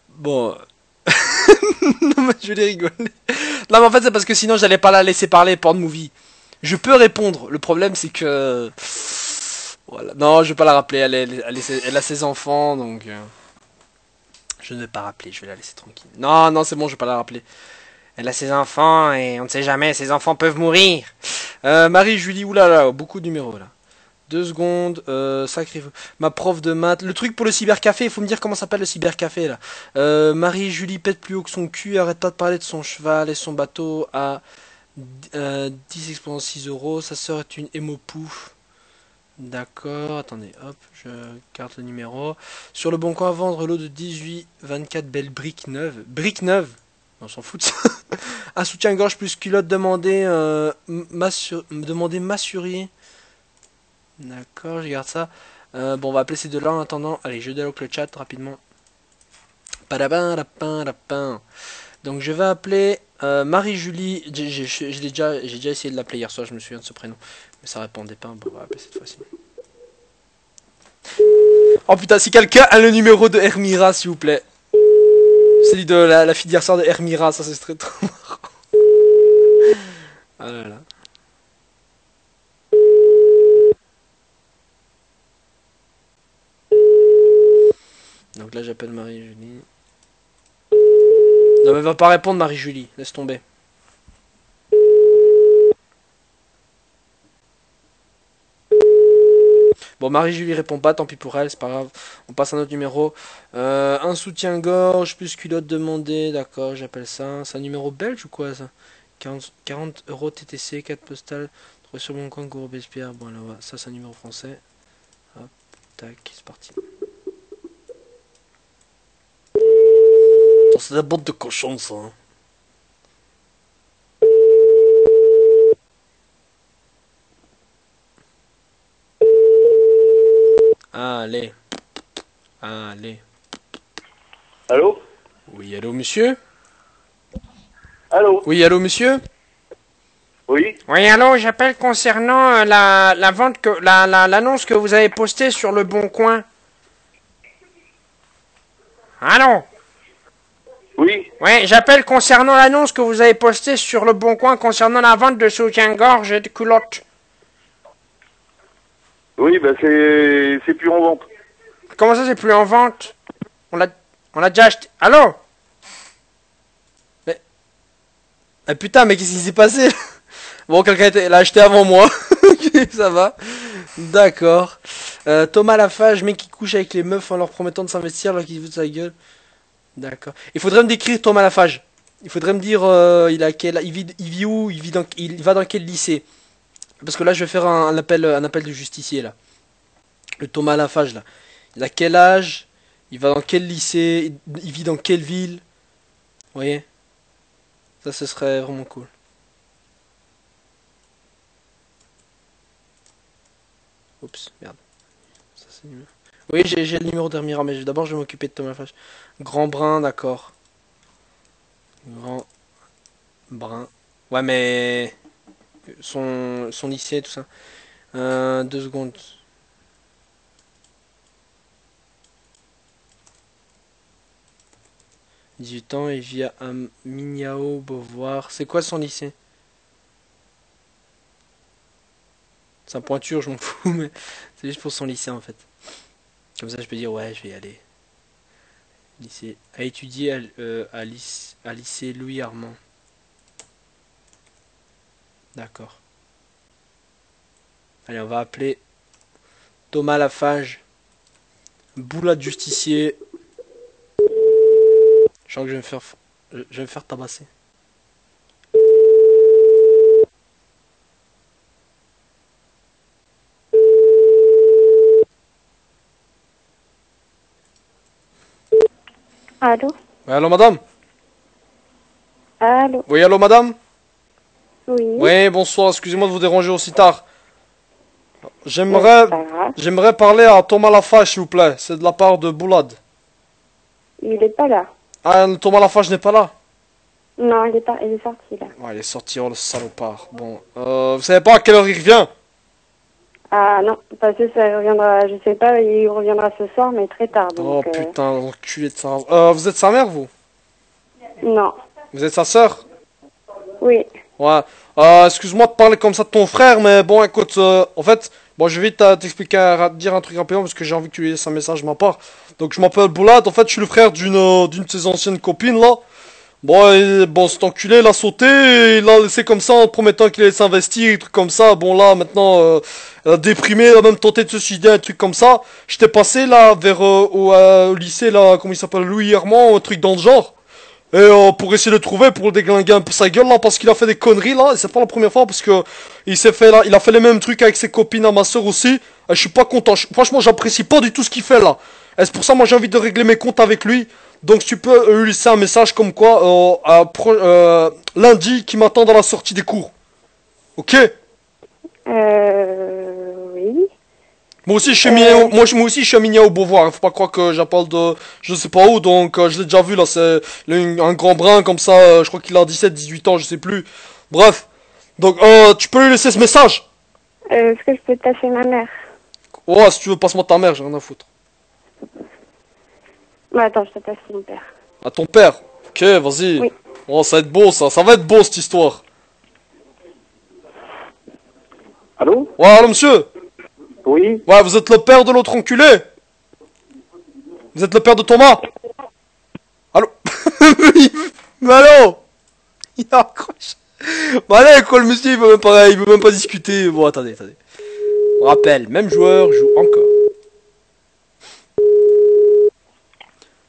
Bon... Non, mais je vais rigoler. Non, mais en fait, c'est parce que sinon, j'allais pas la laisser parler porn movie. Je peux répondre. Le problème, c'est que... Voilà. Non, je vais pas la rappeler. Elle a ses enfants, donc... Je ne vais pas rappeler. Je vais la laisser tranquille. Non, non, c'est bon, je vais pas la rappeler. Elle a ses enfants et on ne sait jamais, ses enfants peuvent mourir. Marie-Julie, oulala, beaucoup de numéros là. 2 secondes, sacré... Ma prof de maths, le truc pour le cybercafé, il faut me dire comment s'appelle le cybercafé là. Marie-Julie pète plus haut que son cul, arrête pas de parler de son cheval et son bateau à 10 exposants 6 euros. Sa sœur est une émopouf. D'accord, attendez, hop, je garde le numéro. Sur le bon coin à vendre, lot de 18-24 belles briques neuves. Briques neuves? On s'en fout de ça. Un soutien-gorge plus culotte demandé, demandé massurier. D'accord, je garde ça. Bon, on va appeler ces deux-là en attendant. Allez, je déloque le chat rapidement. Padabin, lapin, lapin. Donc, je vais appeler Marie-Julie. J'ai déjà essayé de l'appeler hier soir, je me souviens de ce prénom. Mais ça répondait pas. Bon, on va appeler cette fois-ci. Oh putain, si quelqu'un a le numéro de Hermira, s'il vous plaît. Celui de la fille d'hier soir de Hermira, ça c'est très trop marrant. Ah là là. Donc là j'appelle Marie-Julie. Non mais elle va pas répondre Marie-Julie, laisse tomber. Bon, Marie-Julie répond pas, tant pis pour elle, c'est pas grave. On passe à un autre numéro. Un soutien-gorge plus culotte demandée, d'accord, j'appelle ça. C'est un numéro belge ou quoi ça? 40 euros TTC, 4 postales, trouvé sur mon compte Gros Robespierre. Bon, là, ça c'est un numéro français. Hop, tac, c'est parti. C'est la bande de cochon ça. Hein. Allez. Allez. Allô? Oui, allô, monsieur? Allô? Oui, allô, monsieur? Oui? Oui, allô, j'appelle concernant la vente que l'annonce que vous avez postée sur le Bon Coin. Allô? Oui? Oui, j'appelle concernant l'annonce que vous avez postée sur le Bon Coin concernant la vente de soutien-gorge et de culottes. Oui, bah c'est plus en vente. Comment ça, c'est plus en vente? On l'a déjà acheté. Allô? Ah putain, mais qu'est-ce qui s'est passé? Bon, quelqu'un l'a acheté avant moi. Ok, ça va. D'accord. Thomas Lafage, mec qui couche avec les meufs en leur promettant de s'investir alors qu'il fout sa gueule. D'accord. Il faudrait me décrire Thomas Lafage. Il faudrait me dire il vit où, il va dans quel lycée. Parce que là je vais faire un appel de justicier là. Le Thomas Lafage là. Il a quel âge? Il va dans quel lycée? Il vit dans quelle ville? voyez? Ça, ce serait vraiment cool. Oups, merde. Ça, c'est le numéro. Oui, j'ai le numéro d'Hermira, mais d'abord je vais m'occuper de Thomas Lafache. Grand Brun, d'accord. Grand Brun. Ouais, mais son lycée, tout ça. 2 secondes. « 18 ans, il vit à Mignao, Beauvoir. » C'est quoi son lycée? C'est un pointure, je m'en fous, mais c'est juste pour son lycée en fait. Comme ça, je peux dire, ouais, je vais y aller. Lycée. À étudier à lycée Louis Armand. D'accord. Allez, on va appeler Thomas Lafage. Boula de justicier. Je sens que je vais me faire tabasser. Allô? Oui, allô madame? Allô? Oui, allô madame? Oui. Oui, bonsoir, excusez-moi de vous déranger aussi tard. C'est pas grave. J'aimerais parler à Thomas Lafage, s'il vous plaît. C'est de la part de Boulad. Il est pas là. Ah, Thomas Lafage n'est pas là? Non, il est sorti là. Ouais, il est sorti, oh le salopard. Bon, vous savez pas à quelle heure il revient? Ah non, parce que ça reviendra, je sais pas, il reviendra ce soir, mais très tard. Oh Donc, putain, enculé de sa... vous êtes sa mère, vous? Non. Vous êtes sa sœur? Oui. Ouais. Excuse-moi de parler comme ça de ton frère, mais bon, écoute, en fait, bon, je vais vite t'expliquer, dire un truc rapidement parce que j'ai envie que tu lui laisses un message de ma part. Donc, je m'appelle Boulad, en fait, je suis le frère d'une de ses anciennes copines, là. Bon, cet enculé, il a sauté, et il l'a laissé comme ça en promettant qu'il allait s'investir, et trucs comme ça. Bon, là, maintenant, elle a déprimé, elle a même tenté de se suicider, un truc comme ça. J'étais passé, là, vers, au lycée, là, comment il s'appelle, Louis Armand, un truc dans le genre. Et pour essayer de le trouver, pour le déglinguer un peu sa gueule là, parce qu'il a fait des conneries là, et c'est pas la première fois parce que il s'est fait là, il a fait les mêmes trucs avec ses copines à ma soeur aussi. Et je suis pas content, franchement j'apprécie pas du tout ce qu'il fait là. Et c'est pour ça moi j'ai envie de régler mes comptes avec lui. Donc si tu peux lui laisser un message comme quoi lundi qui m'attend dans la sortie des cours. Ok? Oui. Moi aussi, moi aussi, je suis à Mignao au Beauvoir. Faut pas croire que j'appelle de, je sais pas où, donc, je l'ai déjà vu, là, c'est un grand brun, comme ça, je crois qu'il a 17, 18 ans, je sais plus. Bref. Donc, tu peux lui laisser ce message? Est-ce que je peux tâcher ma mère? Ouais, si tu veux, passe-moi ta mère, j'ai rien à foutre. Bah, attends, je te passe mon père. À ton père? Ok, vas-y. Oui. Oh, ça va être beau, ça va être beau, cette histoire. Allô? Ouais, allô, monsieur? Oui? Ouais, vous êtes le père de l'autre enculé? Vous êtes le père de Thomas? Allô? Mais allô? Il a accroché. Bon allez, quoi, le monsieur, il veut même pas discuter. Bon, attendez. On rappelle, même joueur joue encore.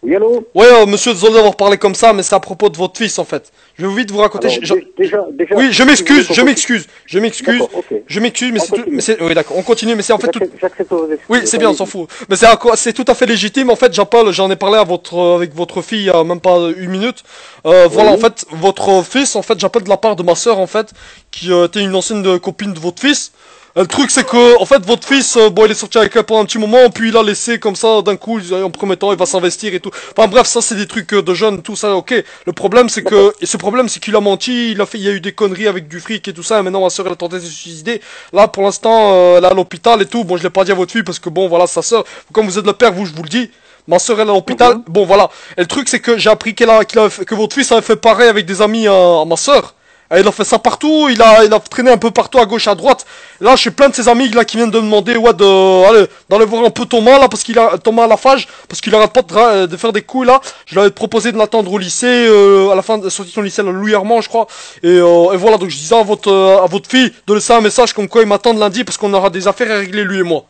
Oui, allô? Ouais, monsieur, désolé d'avoir parlé comme ça, mais c'est à propos de votre fils, en fait. Je vais vite vous raconter. Alors, déjà, oui, je m'excuse. D'accord, ok. Je m'excuse, mais On c'est tout... continue. Oui, d'accord, on continue, mais c'est en fait tout... J'accepte vos excuses. Oui, c'est bien, on s'en fout. Mais c'est tout à fait légitime. En fait, j'en ai parlé avec votre fille il y a même pas 1 minute. Voilà, en fait, votre fils, en fait, j'appelle de la part de ma sœur, en fait, qui était une ancienne copine de votre fils. Le truc, c'est que, en fait, votre fils, bon, il est sorti avec elle pendant un petit moment, puis il a laissé comme ça, d'un coup, en promettant, il va s'investir et tout. Enfin, bref, ça, c'est des trucs de jeunes, tout ça, ok. Le problème, c'est qu'il a menti, il y a eu des conneries avec du fric et tout ça, et maintenant, ma soeur, elle a tenté de se suicider. Là, pour l'instant, elle est à l'hôpital et tout. Bon, je l'ai pas dit à votre fille, parce que bon, voilà, sa soeur, comme vous êtes le père, je vous le dis. Ma soeur, elle est à l'hôpital. Bon, voilà. Et le truc, c'est que j'ai appris que votre fils avait fait pareil avec des amis à ma soeur. Et il a fait ça partout, il a traîné un peu partout à gauche, à droite. Là, j'ai plein de ses amis là qui viennent de me demander d'aller voir un peu Thomas là parce Thomas Lafage parce qu'il arrête pas de faire des coups là. Je lui avais proposé de l'attendre au lycée à la fin de la sortie de son lycée, Louis Armand, je crois. Et voilà, donc je disais à votre fille de laisser un message comme quoi il m'attend lundi parce qu'on aura des affaires à régler lui et moi.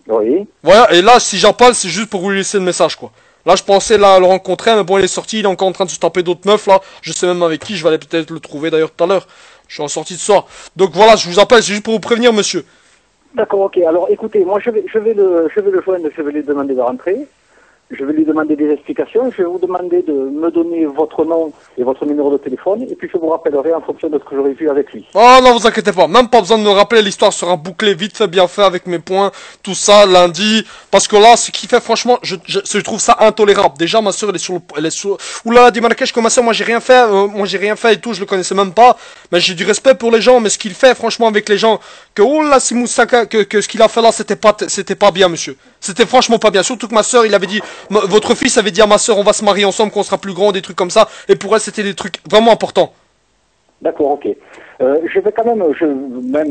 Oui. Voilà, et là si j'en parle, c'est juste pour vous laisser le message quoi. Là, je pensais là le rencontrer, mais bon, il est sorti, il est encore en train de se taper d'autres meufs, là. Je sais même avec qui, je vais aller peut-être le trouver d'ailleurs tout à l'heure. Je suis en sortie de soir. Donc voilà, je vous appelle, c'est juste pour vous prévenir, monsieur. D'accord, ok. Alors écoutez, moi je vais le joindre, je vais lui demander de rentrer. Je vais lui demander des explications. Je vais vous demander de me donner votre nom et votre numéro de téléphone. Et puis je vous rappellerai en fonction de ce que j'aurai vu avec lui. Oh non, vous inquiétez pas, même pas besoin de me rappeler, l'histoire sera bouclée vite fait, bien fait avec mes points, tout ça, lundi. Parce que là, ce qui fait, franchement, je trouve ça intolérable. Déjà, ma soeur, elle est sur, oulala, dis Marrakech, que ma soeur, moi j'ai rien fait et tout, je le connaissais même pas. Mais j'ai du respect pour les gens, mais ce qu'il fait, franchement, avec les gens, que oulala, si Moussaka, que ce qu'il a fait là, c'était pas bien, monsieur. C'était franchement pas bien. Surtout que ma soeur, il avait dit, votre fils avait dit à ma soeur, on va se marier ensemble, qu'on sera plus grand, des trucs comme ça. Et pour elle, c'était des trucs vraiment importants. D'accord, ok. Je vais quand même,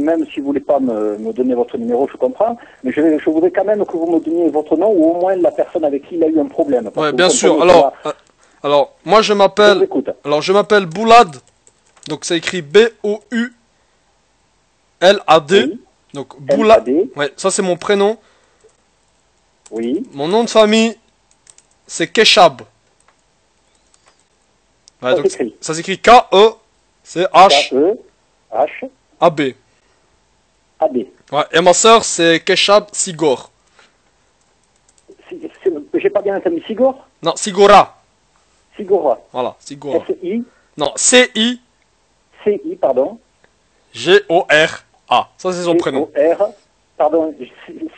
même si vous voulez pas me donner votre numéro, je comprends, mais je voudrais quand même que vous me donniez votre nom ou au moins la personne avec qui il a eu un problème. Ouais, bien sûr. Alors, moi je m'appelle, Boulad, donc ça écrit B-O-U-L-A-D, oui. donc Boulad. Ouais, ça c'est mon prénom. Oui. Mon nom de famille, c'est Keshab. Ouais, donc ça s'écrit K-E-C-H-A-B. A-B. Ouais, et ma soeur, c'est Keshab Sigor. J'ai pas bien entendu Sigor? Non, Sigora. Sigora. Voilà, Sigora. S-I. Non, C-I. C-I, pardon. G-O-R-A. Ça, c'est son prénom. G-O-R. Pardon,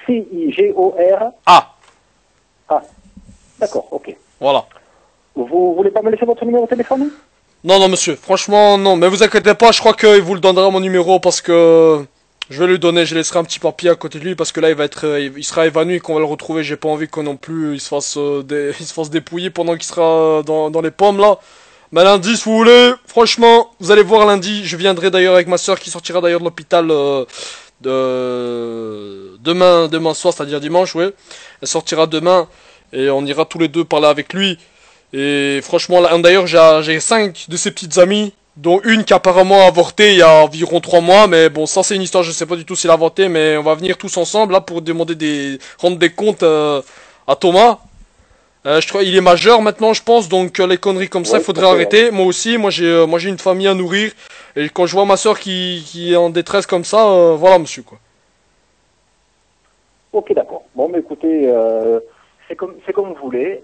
C-I-G-O-R. A. Ah. D'accord, ok. Voilà. Vous voulez pas me laisser votre numéro de téléphone? Non, non, monsieur. Franchement, non. Mais vous inquiétez pas, je crois qu'il vous le donnera mon numéro parce que je vais lui donner. Je laisserai un petit papier à côté de lui parce que là, il sera évanoui qu'on va le retrouver. J'ai pas envie qu'on non plus il se fasse dépouiller pendant qu'il sera dans les pommes là. Mais lundi, si vous voulez, franchement, vous allez voir lundi. Je viendrai d'ailleurs avec ma soeur qui sortira d'ailleurs de l'hôpital demain soir, c'est-à-dire dimanche, ouais. Elle sortira demain et on ira tous les deux parler avec lui. Et franchement, là, d'ailleurs, j'ai 5 de ses petites amies, dont une qui apparemment a avorté il y a environ 3 mois. Mais bon, ça c'est une histoire, je sais pas du tout s'il a avorté, mais on va venir tous ensemble là pour rendre des comptes à Thomas. Je crois il est majeur maintenant, je pense, donc les conneries comme ça, il faudrait arrêter. Moi aussi, moi j'ai une famille à nourrir. Et quand je vois ma soeur qui est en détresse comme ça, voilà monsieur quoi. Ok, d'accord. Bon, mais écoutez, c'est comme vous voulez.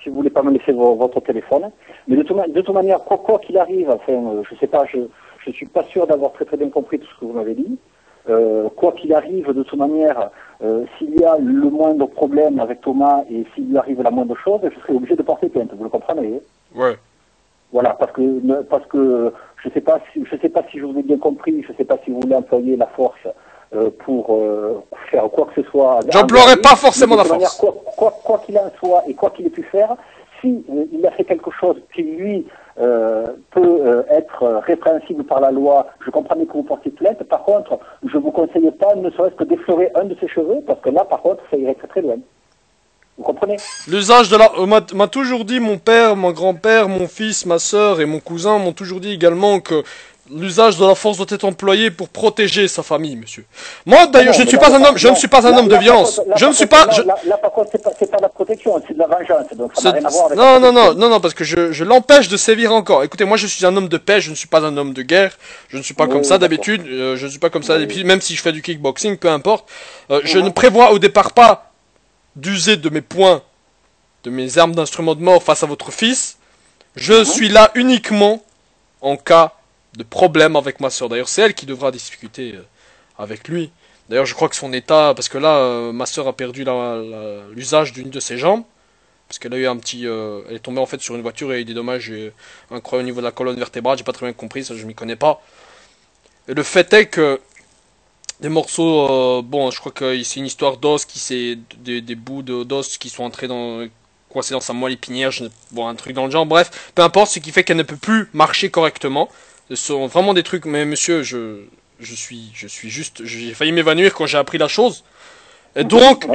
Si vous voulez pas me laisser votre téléphone. Mais de toute manière, quoi qu'il arrive, enfin, je sais pas, je suis pas sûr d'avoir très bien compris tout ce que vous m'avez dit. Quoi qu'il arrive, de toute manière, s'il y a le moindre problème avec Thomas et s'il lui arrive la moindre chose, je serai obligé de porter plainte. Vous le comprenez? Ouais. Voilà, parce que je sais pas si je vous ai bien compris, je sais pas si vous voulez employer la force pour faire quoi que ce soit. J'emploierai pas forcément la force. Quoi qu'il en soit et quoi qu'il ait pu faire, si il a fait quelque chose qui lui peut être répréhensible par la loi, je comprenais que vous portiez plainte. Par contre, je vous conseille pas, ne serait-ce que d'effleurer un de ses cheveux, parce que là, par contre, ça irait très très loin. Vous comprenez? L'usage de la... m'a toujours dit, mon père, mon grand-père, mon fils, ma soeur et mon cousin m'ont toujours dit également que l'usage de la force doit être employé pour protéger sa famille, monsieur. Moi, d'ailleurs, je ne suis pas un homme, je ne suis pas un homme de violence. Je ne suis pas... Là, par contre, c'est pas de la protection, c'est de la vengeance. Donc, ça n'a rien à voir avec non, parce que je l'empêche de sévir encore. Écoutez, moi, je suis un homme de paix, je ne suis pas un homme de guerre. Je ne suis pas comme ça d'habitude. Je ne suis pas comme ça d'habitude, même si je fais du kickboxing, peu importe. Je ne prévois au départ pas d'user de mes poings, de mes armes d'instruments de mort face à votre fils. Je suis là uniquement en cas de problème avec ma soeur. D'ailleurs, c'est elle qui devra discuter avec lui. D'ailleurs, je crois que son état, parce que là, ma soeur a perdu l'usage d'une de ses jambes, parce qu'elle a eu un petit, elle est tombée en fait sur une voiture et il y a eu des dommages incroyables au niveau de la colonne vertébrale. J'ai pas très bien compris, ça je m'y connais pas. Et le fait est que des morceaux, bon, je crois que c'est une histoire d'os qui c'est des bouts d'os qui sont entrés coincés dans sa moelle épinière, bon, un truc dans le genre. Bref, peu importe, ce qui fait qu'elle ne peut plus marcher correctement. Ce sont vraiment des trucs, mais monsieur, j'ai failli m'évanouir quand j'ai appris la chose. Et donc,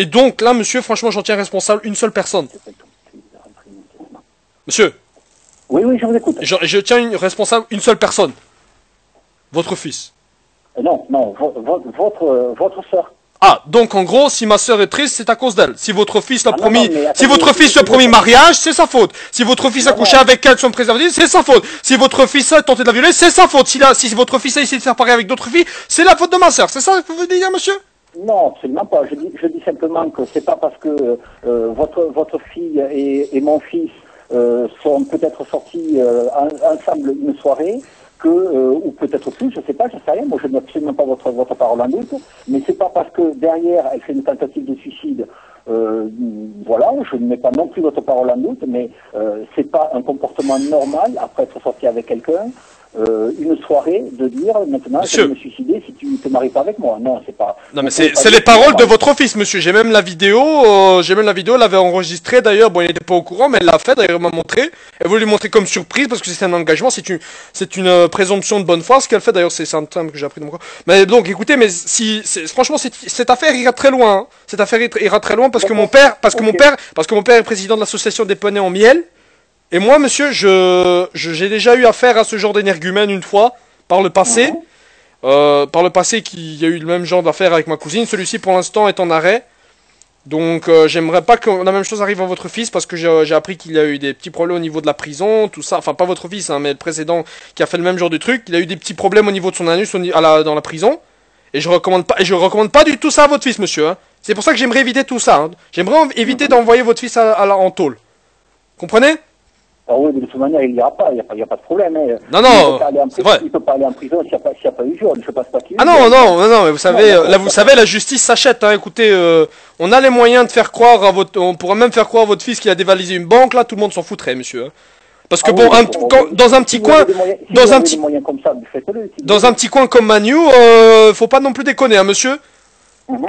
donc là, monsieur, franchement, j'en tiens responsable une seule personne. Monsieur. Oui, je vous écoute. Je tiens responsable une seule personne. Votre fils. Non, votre soeur. Ah, donc en gros, si ma soeur est triste, c'est à cause d'elle. Si votre fils l'a promis, si votre fils le premier mariage, c'est sa faute. Si votre fils a couché avec elle sans préservatif, c'est sa faute. Si votre fils a tenté de la violer, c'est sa faute. Si votre fils a essayé de faire pareil avec d'autres filles, c'est la faute de ma soeur. C'est ça que vous voulez dire, monsieur? Non, absolument pas. Je dis simplement que c'est pas parce que votre fille et mon fils sont peut-être sortis ensemble une soirée que, ou peut-être plus, je sais pas, je sais rien. Moi, je ne mets absolument pas votre parole en doute. Mais c'est pas parce que derrière elle fait une tentative de suicide. Voilà, je ne mets pas non plus votre parole en doute, mais c'est pas un comportement normal après être sorti avec quelqu'un. Une soirée de dire maintenant je vais me suicider si tu te maries pas avec moi. Non, c'est pas. Non mais c'est les paroles de votre fils, monsieur. J'ai même la vidéo, elle l'avait enregistrée d'ailleurs. Bon, il n'était pas au courant, mais elle l'a fait. D'ailleurs, elle m'a montré. Elle voulait lui montrer comme surprise parce que c'est un engagement, c'est une présomption de bonne foi. Ce qu'elle fait d'ailleurs, c'est un terme que j'ai appris de mon corps. Mais donc, écoutez, mais franchement, cette affaire ira très loin. Hein. Cette affaire ira très loin parce que mon père est président de l'association des poneys en miel. Et moi, monsieur, j'ai déjà eu affaire à ce genre d'énergumène une fois, par le passé. Qu'il y a eu le même genre d'affaire avec ma cousine. Celui-ci, pour l'instant, est en arrêt. Donc, j'aimerais pas que la même chose arrive à votre fils, parce que j'ai appris qu'il a eu des petits problèmes au niveau de la prison, tout ça. Enfin, pas votre fils, hein, mais le précédent qui a fait le même genre de truc. Il a eu des petits problèmes au niveau de son anus dans la prison. Et je recommande pas du tout ça à votre fils, monsieur. Hein. C'est pour ça que j'aimerais éviter tout ça. Hein. J'aimerais éviter d'envoyer votre fils en tôle. Comprenez? Ah oui, mais de toute manière, il n'y ira pas, il n'y a pas de problème. Hein. Non, c'est vrai. Il ne peut pas aller en prison s'il n'y a pas eu viol, je ne sais pas ce qu'il. Ah non, mais vous savez, la justice s'achète, hein. Écoutez, on a les moyens de faire croire on pourrait même faire croire à votre fils qu'il a dévalisé une banque, là, tout le monde s'en foutrait, monsieur. Hein. Parce que dans un petit coin, dans un petit coin comme Manu, faut pas non plus déconner, hein, monsieur.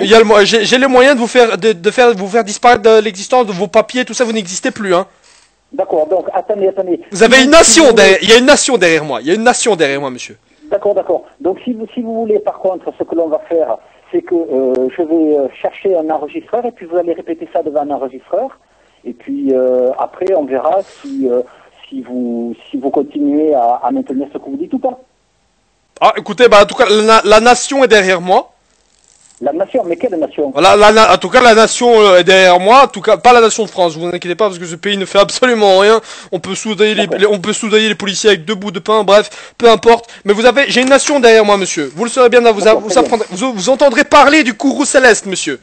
J'ai les moyens de vous faire disparaître de l'existence de vos papiers, tout ça, vous n'existez plus, hein. D'accord, donc attendez. Vous avez une nation derrière, il y a une nation derrière moi, monsieur. D'accord. Donc si vous voulez, par contre, ce que l'on va faire, c'est que je vais chercher un enregistreur et puis vous allez répéter ça devant un enregistreur. Et puis après, on verra si vous continuez à maintenir ce que vous dites ou pas. Ah, écoutez, en tout cas, la nation est derrière moi. La nation, mais quelle nation? En tout cas, la nation est derrière moi. En tout cas, pas la nation de France. Vous inquiétez pas, parce que ce pays ne fait absolument rien. On peut soudoyer les policiers avec 2 bouts de pain. Bref, peu importe. Mais j'ai une nation derrière moi, monsieur. Vous le saurez bien. Vous entendrez parler du courroux céleste, monsieur.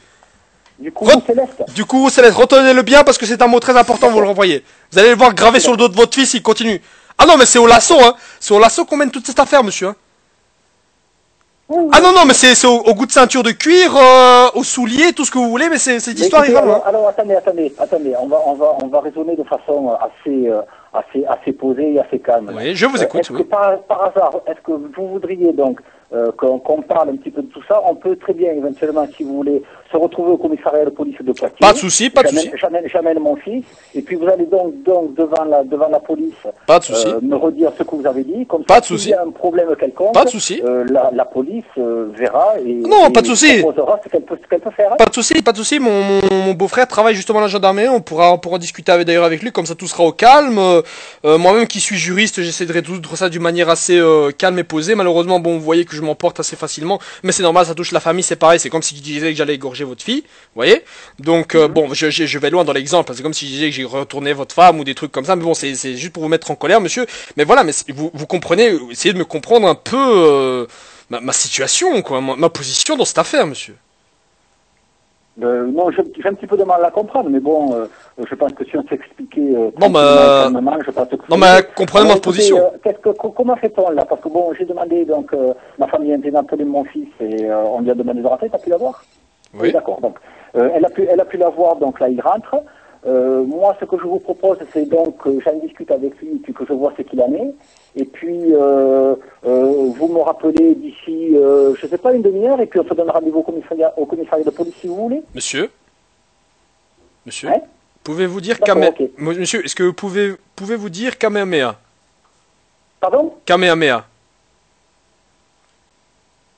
Du courroux céleste. Du courroux céleste. Retenez-le bien, parce que c'est un mot très important. Vous le renvoyez. Vous allez le voir gravé sur le dos de votre fils. Il continue. Ah non, mais c'est au lasso, hein. C'est au lasso qu'on mène toute cette affaire, monsieur. Hein. Ah non, mais c'est au goût de ceinture de cuir, aux souliers, tout ce que vous voulez, mais cette histoire est grave. Alors attendez, on va raisonner de façon assez posée et assez calme. Oui, je vous écoute. Est-ce que par hasard, est-ce que vous voudriez donc qu'on parle un petit peu de tout ça? On peut très bien, éventuellement, si vous voulez, se retrouver au commissariat de police de Poitiers. Pas de souci, pas de souci. J'amène mon fils, et puis vous allez donc devant la police me redire ce que vous avez dit. Comme pas ça, de souci. S'il y a un problème quelconque, pas de souci. La police verra et pas de souci. proposera ce qu'elle peut faire. Hein. Pas de souci. Mon beau-frère travaille justement à la gendarmerie. On pourra discuter avec lui, comme ça tout sera au calme. Moi-même qui suis juriste, j'essaie de résoudre ça d'une manière assez calme et posée. Malheureusement, bon, vous voyez que je m'emporte assez facilement, mais c'est normal, ça touche la famille, c'est pareil. C'est comme si je disais que j'allais égorger votre fille, vous voyez. Donc bon, je vais loin dans l'exemple. C'est comme si je disais que j'ai retourné votre femme ou des trucs comme ça. Mais bon, c'est juste pour vous mettre en colère, monsieur. Mais voilà, mais vous comprenez, essayez de me comprendre un peu ma situation, quoi, ma position dans cette affaire, monsieur. Non, j'ai un petit peu de mal à la comprendre, mais bon, je pense que si on s'expliquait calmement, je pense que non, mais comprenez ma position. Comment fait-on là? Parce que bon, j'ai demandé, donc, ma famille vient d'appeler mon fils et on lui a demandé de rentrer, t'as pu la voir? Oui. D'accord, donc, elle a pu la voir, donc là, il rentre. Moi, ce que je vous propose, c'est donc que j'en discute avec lui, puis que je vois ce qu'il en est. Et puis, vous me rappelez d'ici, je sais pas, une demi-heure, et puis on se donne rendez-vous au commissariat de police si vous voulez. Monsieur, hein? Pouvez-vous dire okay. Monsieur, est-ce que vous pouvez-vous dire Kamehameha? Pardon? Kamehameha.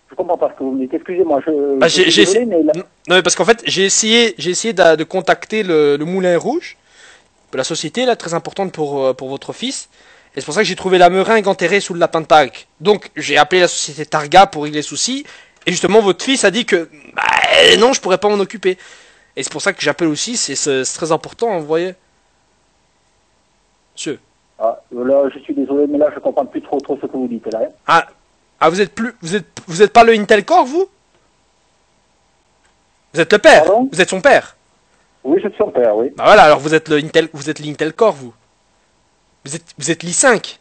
Je comprends pas ce que vous me dites. Excusez-moi, Non, mais parce qu'en fait, j'ai essayé de contacter le Moulin Rouge, la société là très importante pour votre fils. Et c'est pour ça que j'ai trouvé la meringue enterrée sous le lapin de Pâques. Donc j'ai appelé la société Targa pour régler les soucis. Et justement, votre fils a dit que non, je pourrais pas m'en occuper. Et c'est pour ça que j'appelle aussi. C'est très important, vous voyez. Monsieur. Ah, là, je suis désolé, mais là, je comprends plus trop ce que vous dites là. Hein. Ah, vous êtes pas le Intelcore, vous? Vous êtes le père. Pardon? Vous êtes son père. Oui, je suis son père, oui. Bah voilà, alors vous êtes l'Intel Core, vous. Vous êtes l'i5.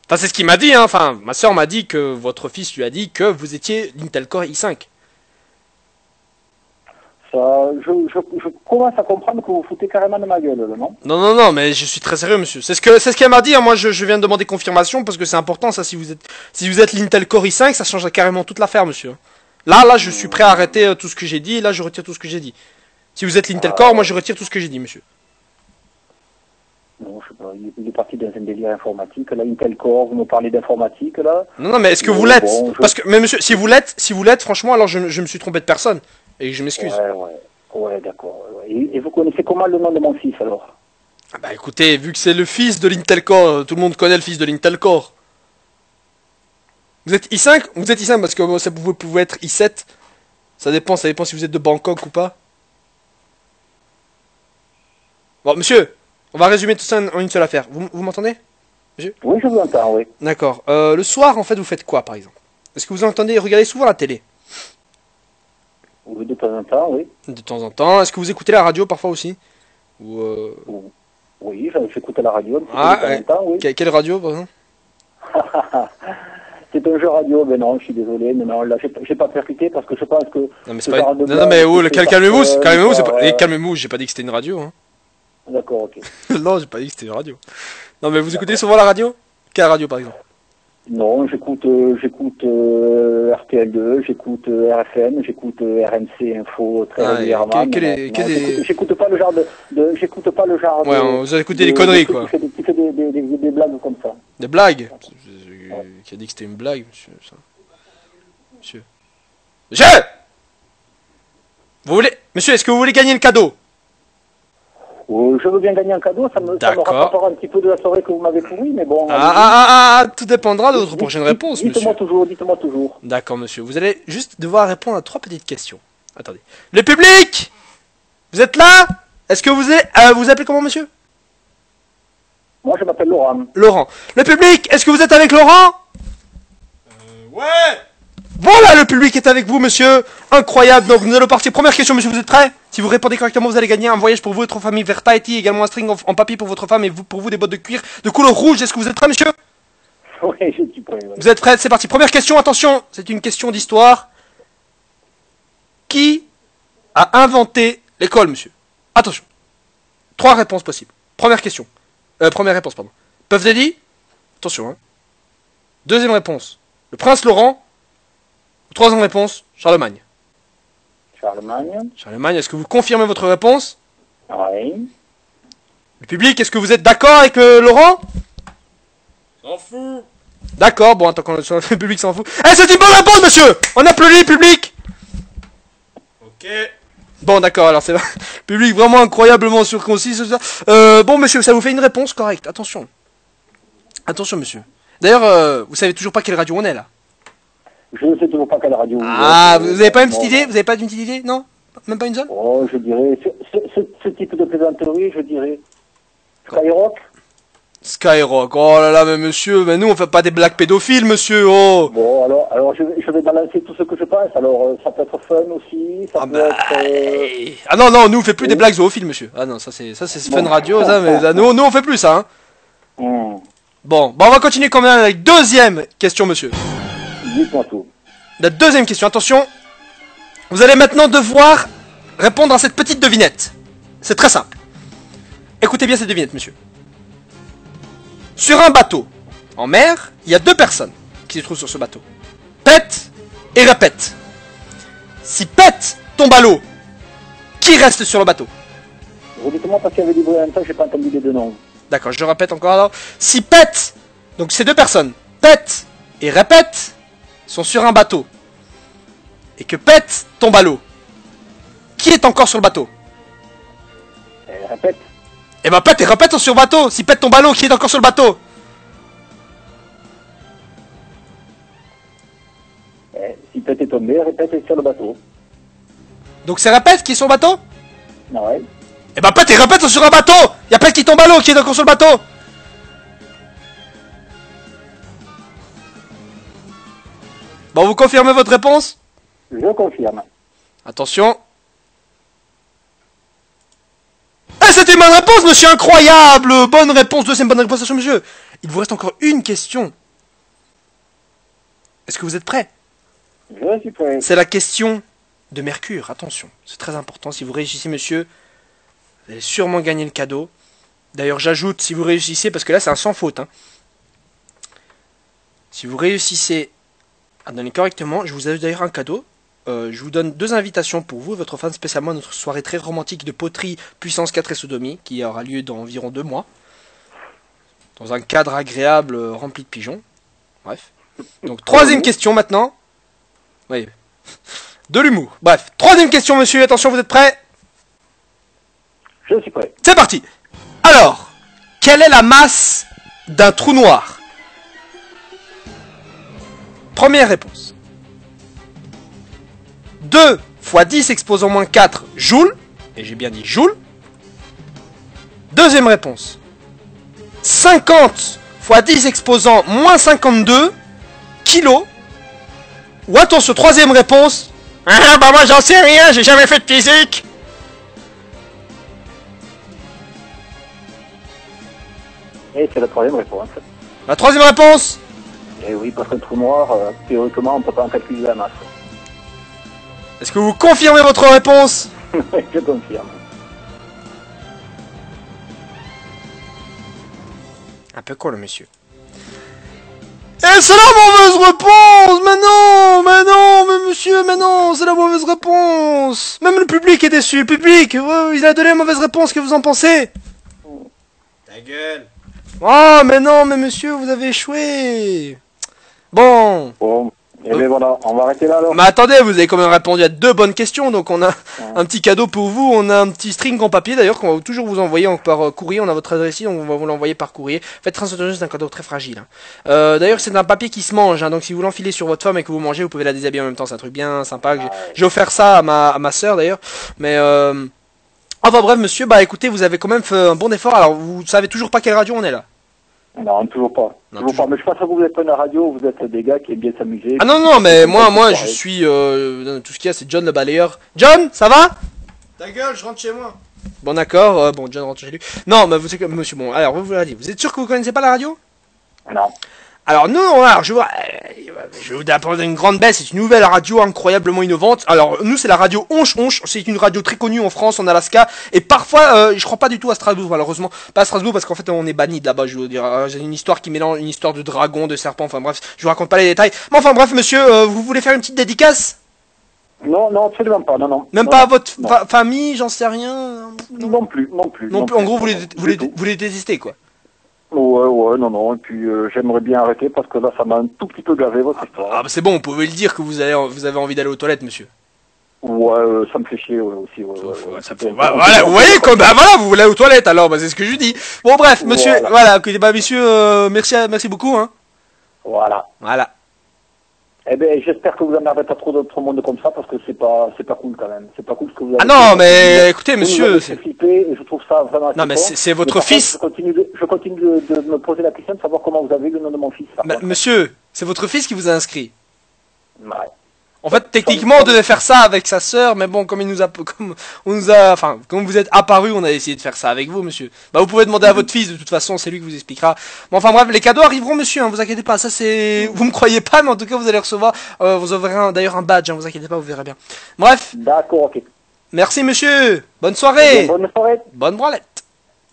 Enfin, c'est ce qu'il m'a dit, hein. Enfin, ma soeur m'a dit que votre fils lui a dit que vous étiez l'Intel Core i5. Ça, je commence à comprendre que vous foutez carrément de ma gueule, là, non? Non, non, non, mais je suis très sérieux, monsieur. C'est ce qu'elle m'a dit, hein. Moi, je viens de demander confirmation parce que c'est important, ça. Si vous êtes l'Intel Core i5, ça change carrément toute l'affaire, monsieur. Là, je suis prêt à arrêter tout ce que j'ai dit. Là, je retire tout ce que j'ai dit. Si vous êtes l'Intel Core, moi, je retire tout ce que j'ai dit, monsieur. Non, je sais pas, il est parti dans un délire informatique. Là, Intel Core, vous nous parlez d'informatique, là. Non, non, mais est-ce que vous l'êtes? Parce que, mais monsieur, si vous l'êtes, franchement, alors je me suis trompé de personne. Et je m'excuse. Ouais, d'accord. Ouais. Et vous connaissez comment le nom de mon fils, alors? Ah bah écoutez, vu que c'est le fils de l'Intel Core, tout le monde connaît le fils de l'Intel Core. Vous êtes i5? Vous êtes i5 parce que vous pouvez être i7. Ça dépend si vous êtes de Bangkok ou pas. Bon, monsieur, on va résumer tout ça en une seule affaire. Vous m'entendez, monsieur? Oui, je vous entends, oui. D'accord. Le soir, en fait, vous faites quoi, par exemple? Est-ce que vous regardez souvent la télé? Oui, de temps en temps, oui. De temps en temps. Est-ce que vous écoutez la radio parfois aussi? Ou Oui, j'écoute la radio. Ah, de temps en temps, oui. Quelle radio, par exemple? C'est un jeu radio, mais non, je suis désolé, mais non, là, j'ai pas percuté parce que je pense que... Non, mais c'est pas non, mais oh, calmez-vous, calmez-vous, j'ai pas dit que c'était une radio, hein. D'accord, ok. Non, j'ai pas dit que c'était une radio. Non, mais vous écoutez souvent la radio? Quelle radio, par exemple? Non, j'écoute RTL2, j'écoute RFM, j'écoute RMC Info très régulièrement. J'écoute pas le genre j'écoute pas le genre ouais, vous avez écouté des conneries, quoi. Qui fait des blagues comme ça. Des blagues? Qui a dit que c'était une blague, monsieur? Monsieur? Monsieur! Monsieur, est-ce que vous voulez gagner le cadeau? Je veux bien gagner un cadeau, ça me rapportera un petit peu de la soirée que vous m'avez pourri, mais bon... Tout dépendra de votre prochaine réponse, monsieur. Dites-moi toujours. D'accord, monsieur. Vous allez juste devoir répondre à 3 petites questions. Attendez. Le public! Vous êtes là? Est-ce que vous appelez comment, monsieur? Moi, je m'appelle Laurent. Laurent. Le public, est-ce que vous êtes avec Laurent? Ouais! Voilà, le public est avec vous, monsieur. Incroyable. Donc, nous allons partir. Première question, monsieur, vous êtes prêts? Si vous répondez correctement, vous allez gagner un voyage pour vous et votre famille vers Tahiti, également un string en papier pour votre femme et pour vous des bottes de cuir de couleur rouge. Est-ce que vous êtes prêts, monsieur? Oui, je suis prêt. Ouais. Vous êtes prêts? C'est parti. Première question, attention. C'est une question d'histoire. Qui a inventé l'école, monsieur? Attention. 3 réponses possibles. Première réponse, pardon. Puff Daddy? Attention, hein. Deuxième réponse. Le prince Laurent. Troisième réponse. Charlemagne. Charlemagne, est-ce que vous confirmez votre réponse? Oui. Le public, est-ce que vous êtes d'accord avec Laurent? S'en fout. D'accord, bon, attends, quand le public s'en fout. Eh, c'est une bonne réponse, monsieur! On applaudit, public! Ok. Bon, d'accord, alors c'est le public vraiment incroyablement surconcis, c'est ça. Bon, monsieur, ça vous fait une réponse correcte, attention. Attention, monsieur. D'ailleurs, vous savez toujours pas quelle radio on est, là? Je ne sais toujours pas quelle radio. Ah, vous avez pas une petite idée? Vous avez pas une petite idée? Non? Même pas une seule? Oh, je dirais, ce type de plaisanterie, je dirais, Skyrock. Skyrock, oh là là, mais monsieur, mais nous on fait pas des blagues pédophiles, monsieur, oh. Bon, alors je vais balancer tout ce que je pense, alors ça peut être fun aussi, ça peut être... Ah non, non, nous on fait plus des blagues zoophiles, monsieur. Ah non, ça c'est fun radio, ça, mais ça, nous on fait plus ça, hein. Bon, on va continuer quand même avec deuxième question, monsieur. Dites-moi tout. La deuxième question, attention. Vous allez maintenant devoir répondre à cette petite devinette. C'est très simple. Écoutez bien cette devinette, monsieur. Sur un bateau, en mer, il y a 2 personnes qui se trouvent sur ce bateau. Pète et répète. Si Pète tombe à l'eau, qui reste sur le bateau? Redites-moi parce qu'il y avait des bruits en même temps, j'ai pas entendu les 2 noms. D'accord, je répète encore alors. Si Pète, donc ces 2 personnes, Pète et répète, sont sur un bateau, et que Pète tombe à l'eau, qui est encore sur le bateau? Répète. Eh ben Pète et répète sont sur le bateau. Si Pète tombe à l'eau, qui est encore sur le bateau? Si Pète est tombé, Répète est sur le bateau. Donc c'est Répète qui est sur le bateau? Ouais. Eh ben Pète et répète sont sur un bateau. Il y a Pète qui tombe à l'eau, qui est encore sur le bateau. Bon, vous confirmez votre réponse? Je confirme. Attention. Et c'était une bonne réponse, monsieur, incroyable! Bonne réponse, deuxième bonne réponse, monsieur. Il vous reste encore une question. Est-ce que vous êtes prêts? Je suis prêt. C'est la question de Mercure, attention, c'est très important. Si vous réussissez, monsieur, vous allez sûrement gagner le cadeau. D'ailleurs, j'ajoute, si vous réussissez, parce que là, c'est un sans faute. Hein. Si vous réussissez à donner correctement, je vous ajoute d'ailleurs un cadeau. Je vous donne 2 invitations pour vous et votre fan, spécialement à notre soirée très romantique de poterie puissance 4 et sodomie, qui aura lieu dans environ 2 mois. Dans un cadre agréable rempli de pigeons. Bref. Donc, 3e question maintenant. Oui. De l'humour. Bref. 3e question, monsieur. Attention, vous êtes prêts? Je suis prêt. C'est parti. Alors, quelle est la masse d'un trou noir? Première réponse. 2 fois 10 exposant moins 4 joules. Et j'ai bien dit joules. Deuxième réponse. 50 fois 10 exposant moins 52 kilos. Ou attention, troisième réponse. Ah bah moi j'en sais rien, j'ai jamais fait de physique. Et c'est la 3e réponse. La troisième réponse. Et oui, parce qu'un trou noir, théoriquement, on ne peut pas en calculer la masse. Est-ce que vous confirmez votre réponse? Je confirme. Un peu con le monsieur. Et c'est la mauvaise réponse! Mais monsieur, mais non, c'est la mauvaise réponse! Même le public est déçu, le public, il a donné la mauvaise réponse, que vous en pensez? Ta gueule. Oh, mais non, mais monsieur, vous avez échoué! Bon. Bon, et bien voilà, on va arrêter là alors. Mais attendez, vous avez quand même répondu à 2 bonnes questions, donc on a un petit cadeau pour vous, on a un petit string en papier d'ailleurs qu'on va toujours vous envoyer par courrier, on a votre adresse ici, donc on va vous l'envoyer par courrier. Faites très attention, c'est un cadeau très fragile. Hein. D'ailleurs c'est un papier qui se mange, hein, donc si vous l'enfilez sur votre femme et que vous mangez, vous pouvez la déshabiller en même temps, c'est un truc bien sympa. J'ai offert ça à ma soeur d'ailleurs, mais... Enfin bref monsieur, bah écoutez, vous avez quand même fait un bon effort, alors vous savez toujours pas quelle radio on est là? Non, toujours pas. Non, toujours pas. Mais je pense que vous êtes pas une radio, vous êtes des gars qui aiment bien s'amuser. Ah non, mais moi je suis... tout ce qu'il y a, c'est John le balayeur. John, ça va? Ta gueule, je rentre chez moi. Bon d'accord, bon John rentre chez lui. Non, mais vous savez que monsieur, bon, alors vous l'avez dit, vous êtes sûr que vous connaissez pas la radio? Non. Alors nous, alors, je vais vous apporter une grande baisse, c'est une nouvelle radio incroyablement innovante. Alors nous c'est la radio Honche Honche, c'est une radio très connue en France, en Alaska, et parfois, je crois pas du tout à Strasbourg malheureusement, pas à Strasbourg parce qu'en fait on est banni de là-bas, je veux dire, j'ai une histoire qui mélange une histoire de dragon, de serpent, enfin bref, je vous raconte pas les détails. Mais enfin bref monsieur, vous voulez faire une petite dédicace? Non, absolument pas, non. Même pas à votre famille, j'en sais rien. Non plus. Non plus. En gros vous les détestez quoi. Ouais, non, et puis j'aimerais bien arrêter parce que là ça m'a un tout petit peu gavé votre histoire. Ah bah c'est bon, vous pouvez le dire que vous avez envie d'aller aux toilettes monsieur. Ouais, ça me fait chier aussi. Voilà, vous voyez comme bah voilà, vous voulez aller aux toilettes alors, bah c'est ce que je dis. Bon bref, monsieur, voilà, bah monsieur, merci beaucoup hein. Voilà. Eh ben, j'espère que vous n'emmerdez pas trop d'autres monde comme ça parce que c'est pas cool quand même. C'est pas cool ce que vous avez fait. Ah non, mais écoutez, monsieur, c'est flippé et je trouve ça vraiment. Non, mais c'est votre fils. Je continue de me poser la question de savoir comment vous avez le nom de mon fils. Monsieur, c'est votre fils qui vous a inscrit. Ouais. En fait, techniquement, on devait faire ça avec sa sœur, mais bon, comme vous êtes apparu, on a essayé de faire ça avec vous, monsieur. Bah, vous pouvez demander à votre fils, de toute façon, c'est lui qui vous expliquera. Bon, enfin bref, les cadeaux arriveront, monsieur, hein, vous inquiétez pas, ça c'est... Vous me croyez pas, mais en tout cas, vous allez recevoir, vous aurez d'ailleurs un badge, hein, vous inquiétez pas, vous verrez bien. Bref. D'accord, ok. Merci, monsieur. Bonne soirée. Bonne soirée. Bonne branlette.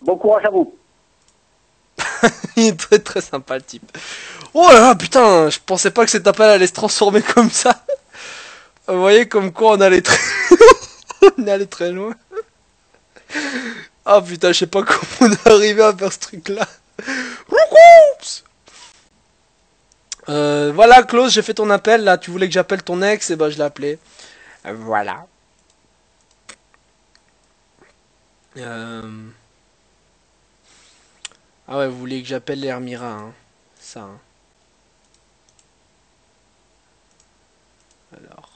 Bon courage à vous. Il est très très sympa, le type. Oh là là, putain, je pensais pas que cet appel allait se transformer comme ça. Vous voyez comme quoi on allait très... on allait très loin. Ah putain, je sais pas comment on est arrivé à faire ce truc là. Voilà Klaus, j'ai fait ton appel là, tu voulais que j'appelle ton ex, et bah je l'ai appelé. Voilà. Ah ouais, vous voulez que j'appelle l'Hermira, hein. Ça, hein. Alors...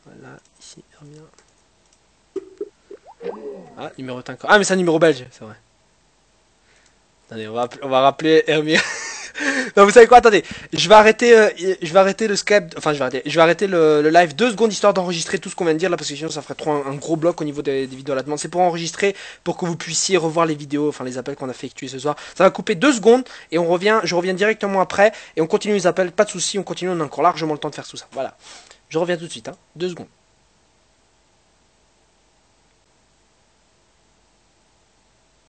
Voilà, ici, Hermira. Ah, numéro encore. Ah, mais c'est un numéro belge, c'est vrai. Attendez, on va rappeler Hermira. Non, vous savez quoi, attendez, je vais arrêter le Skype, enfin je vais arrêter le live 2 secondes histoire d'enregistrer tout ce qu'on vient de dire là, parce que sinon ça ferait trop un gros bloc au niveau des vidéos à la demande. C'est pour enregistrer, pour que vous puissiez revoir les vidéos, enfin les appels qu'on a effectués ce soir. Ça va couper 2 secondes et je reviens directement après et on continue les appels, pas de soucis, on continue, on a encore largement le temps de faire tout ça. Voilà, je reviens tout de suite, 2 secondes.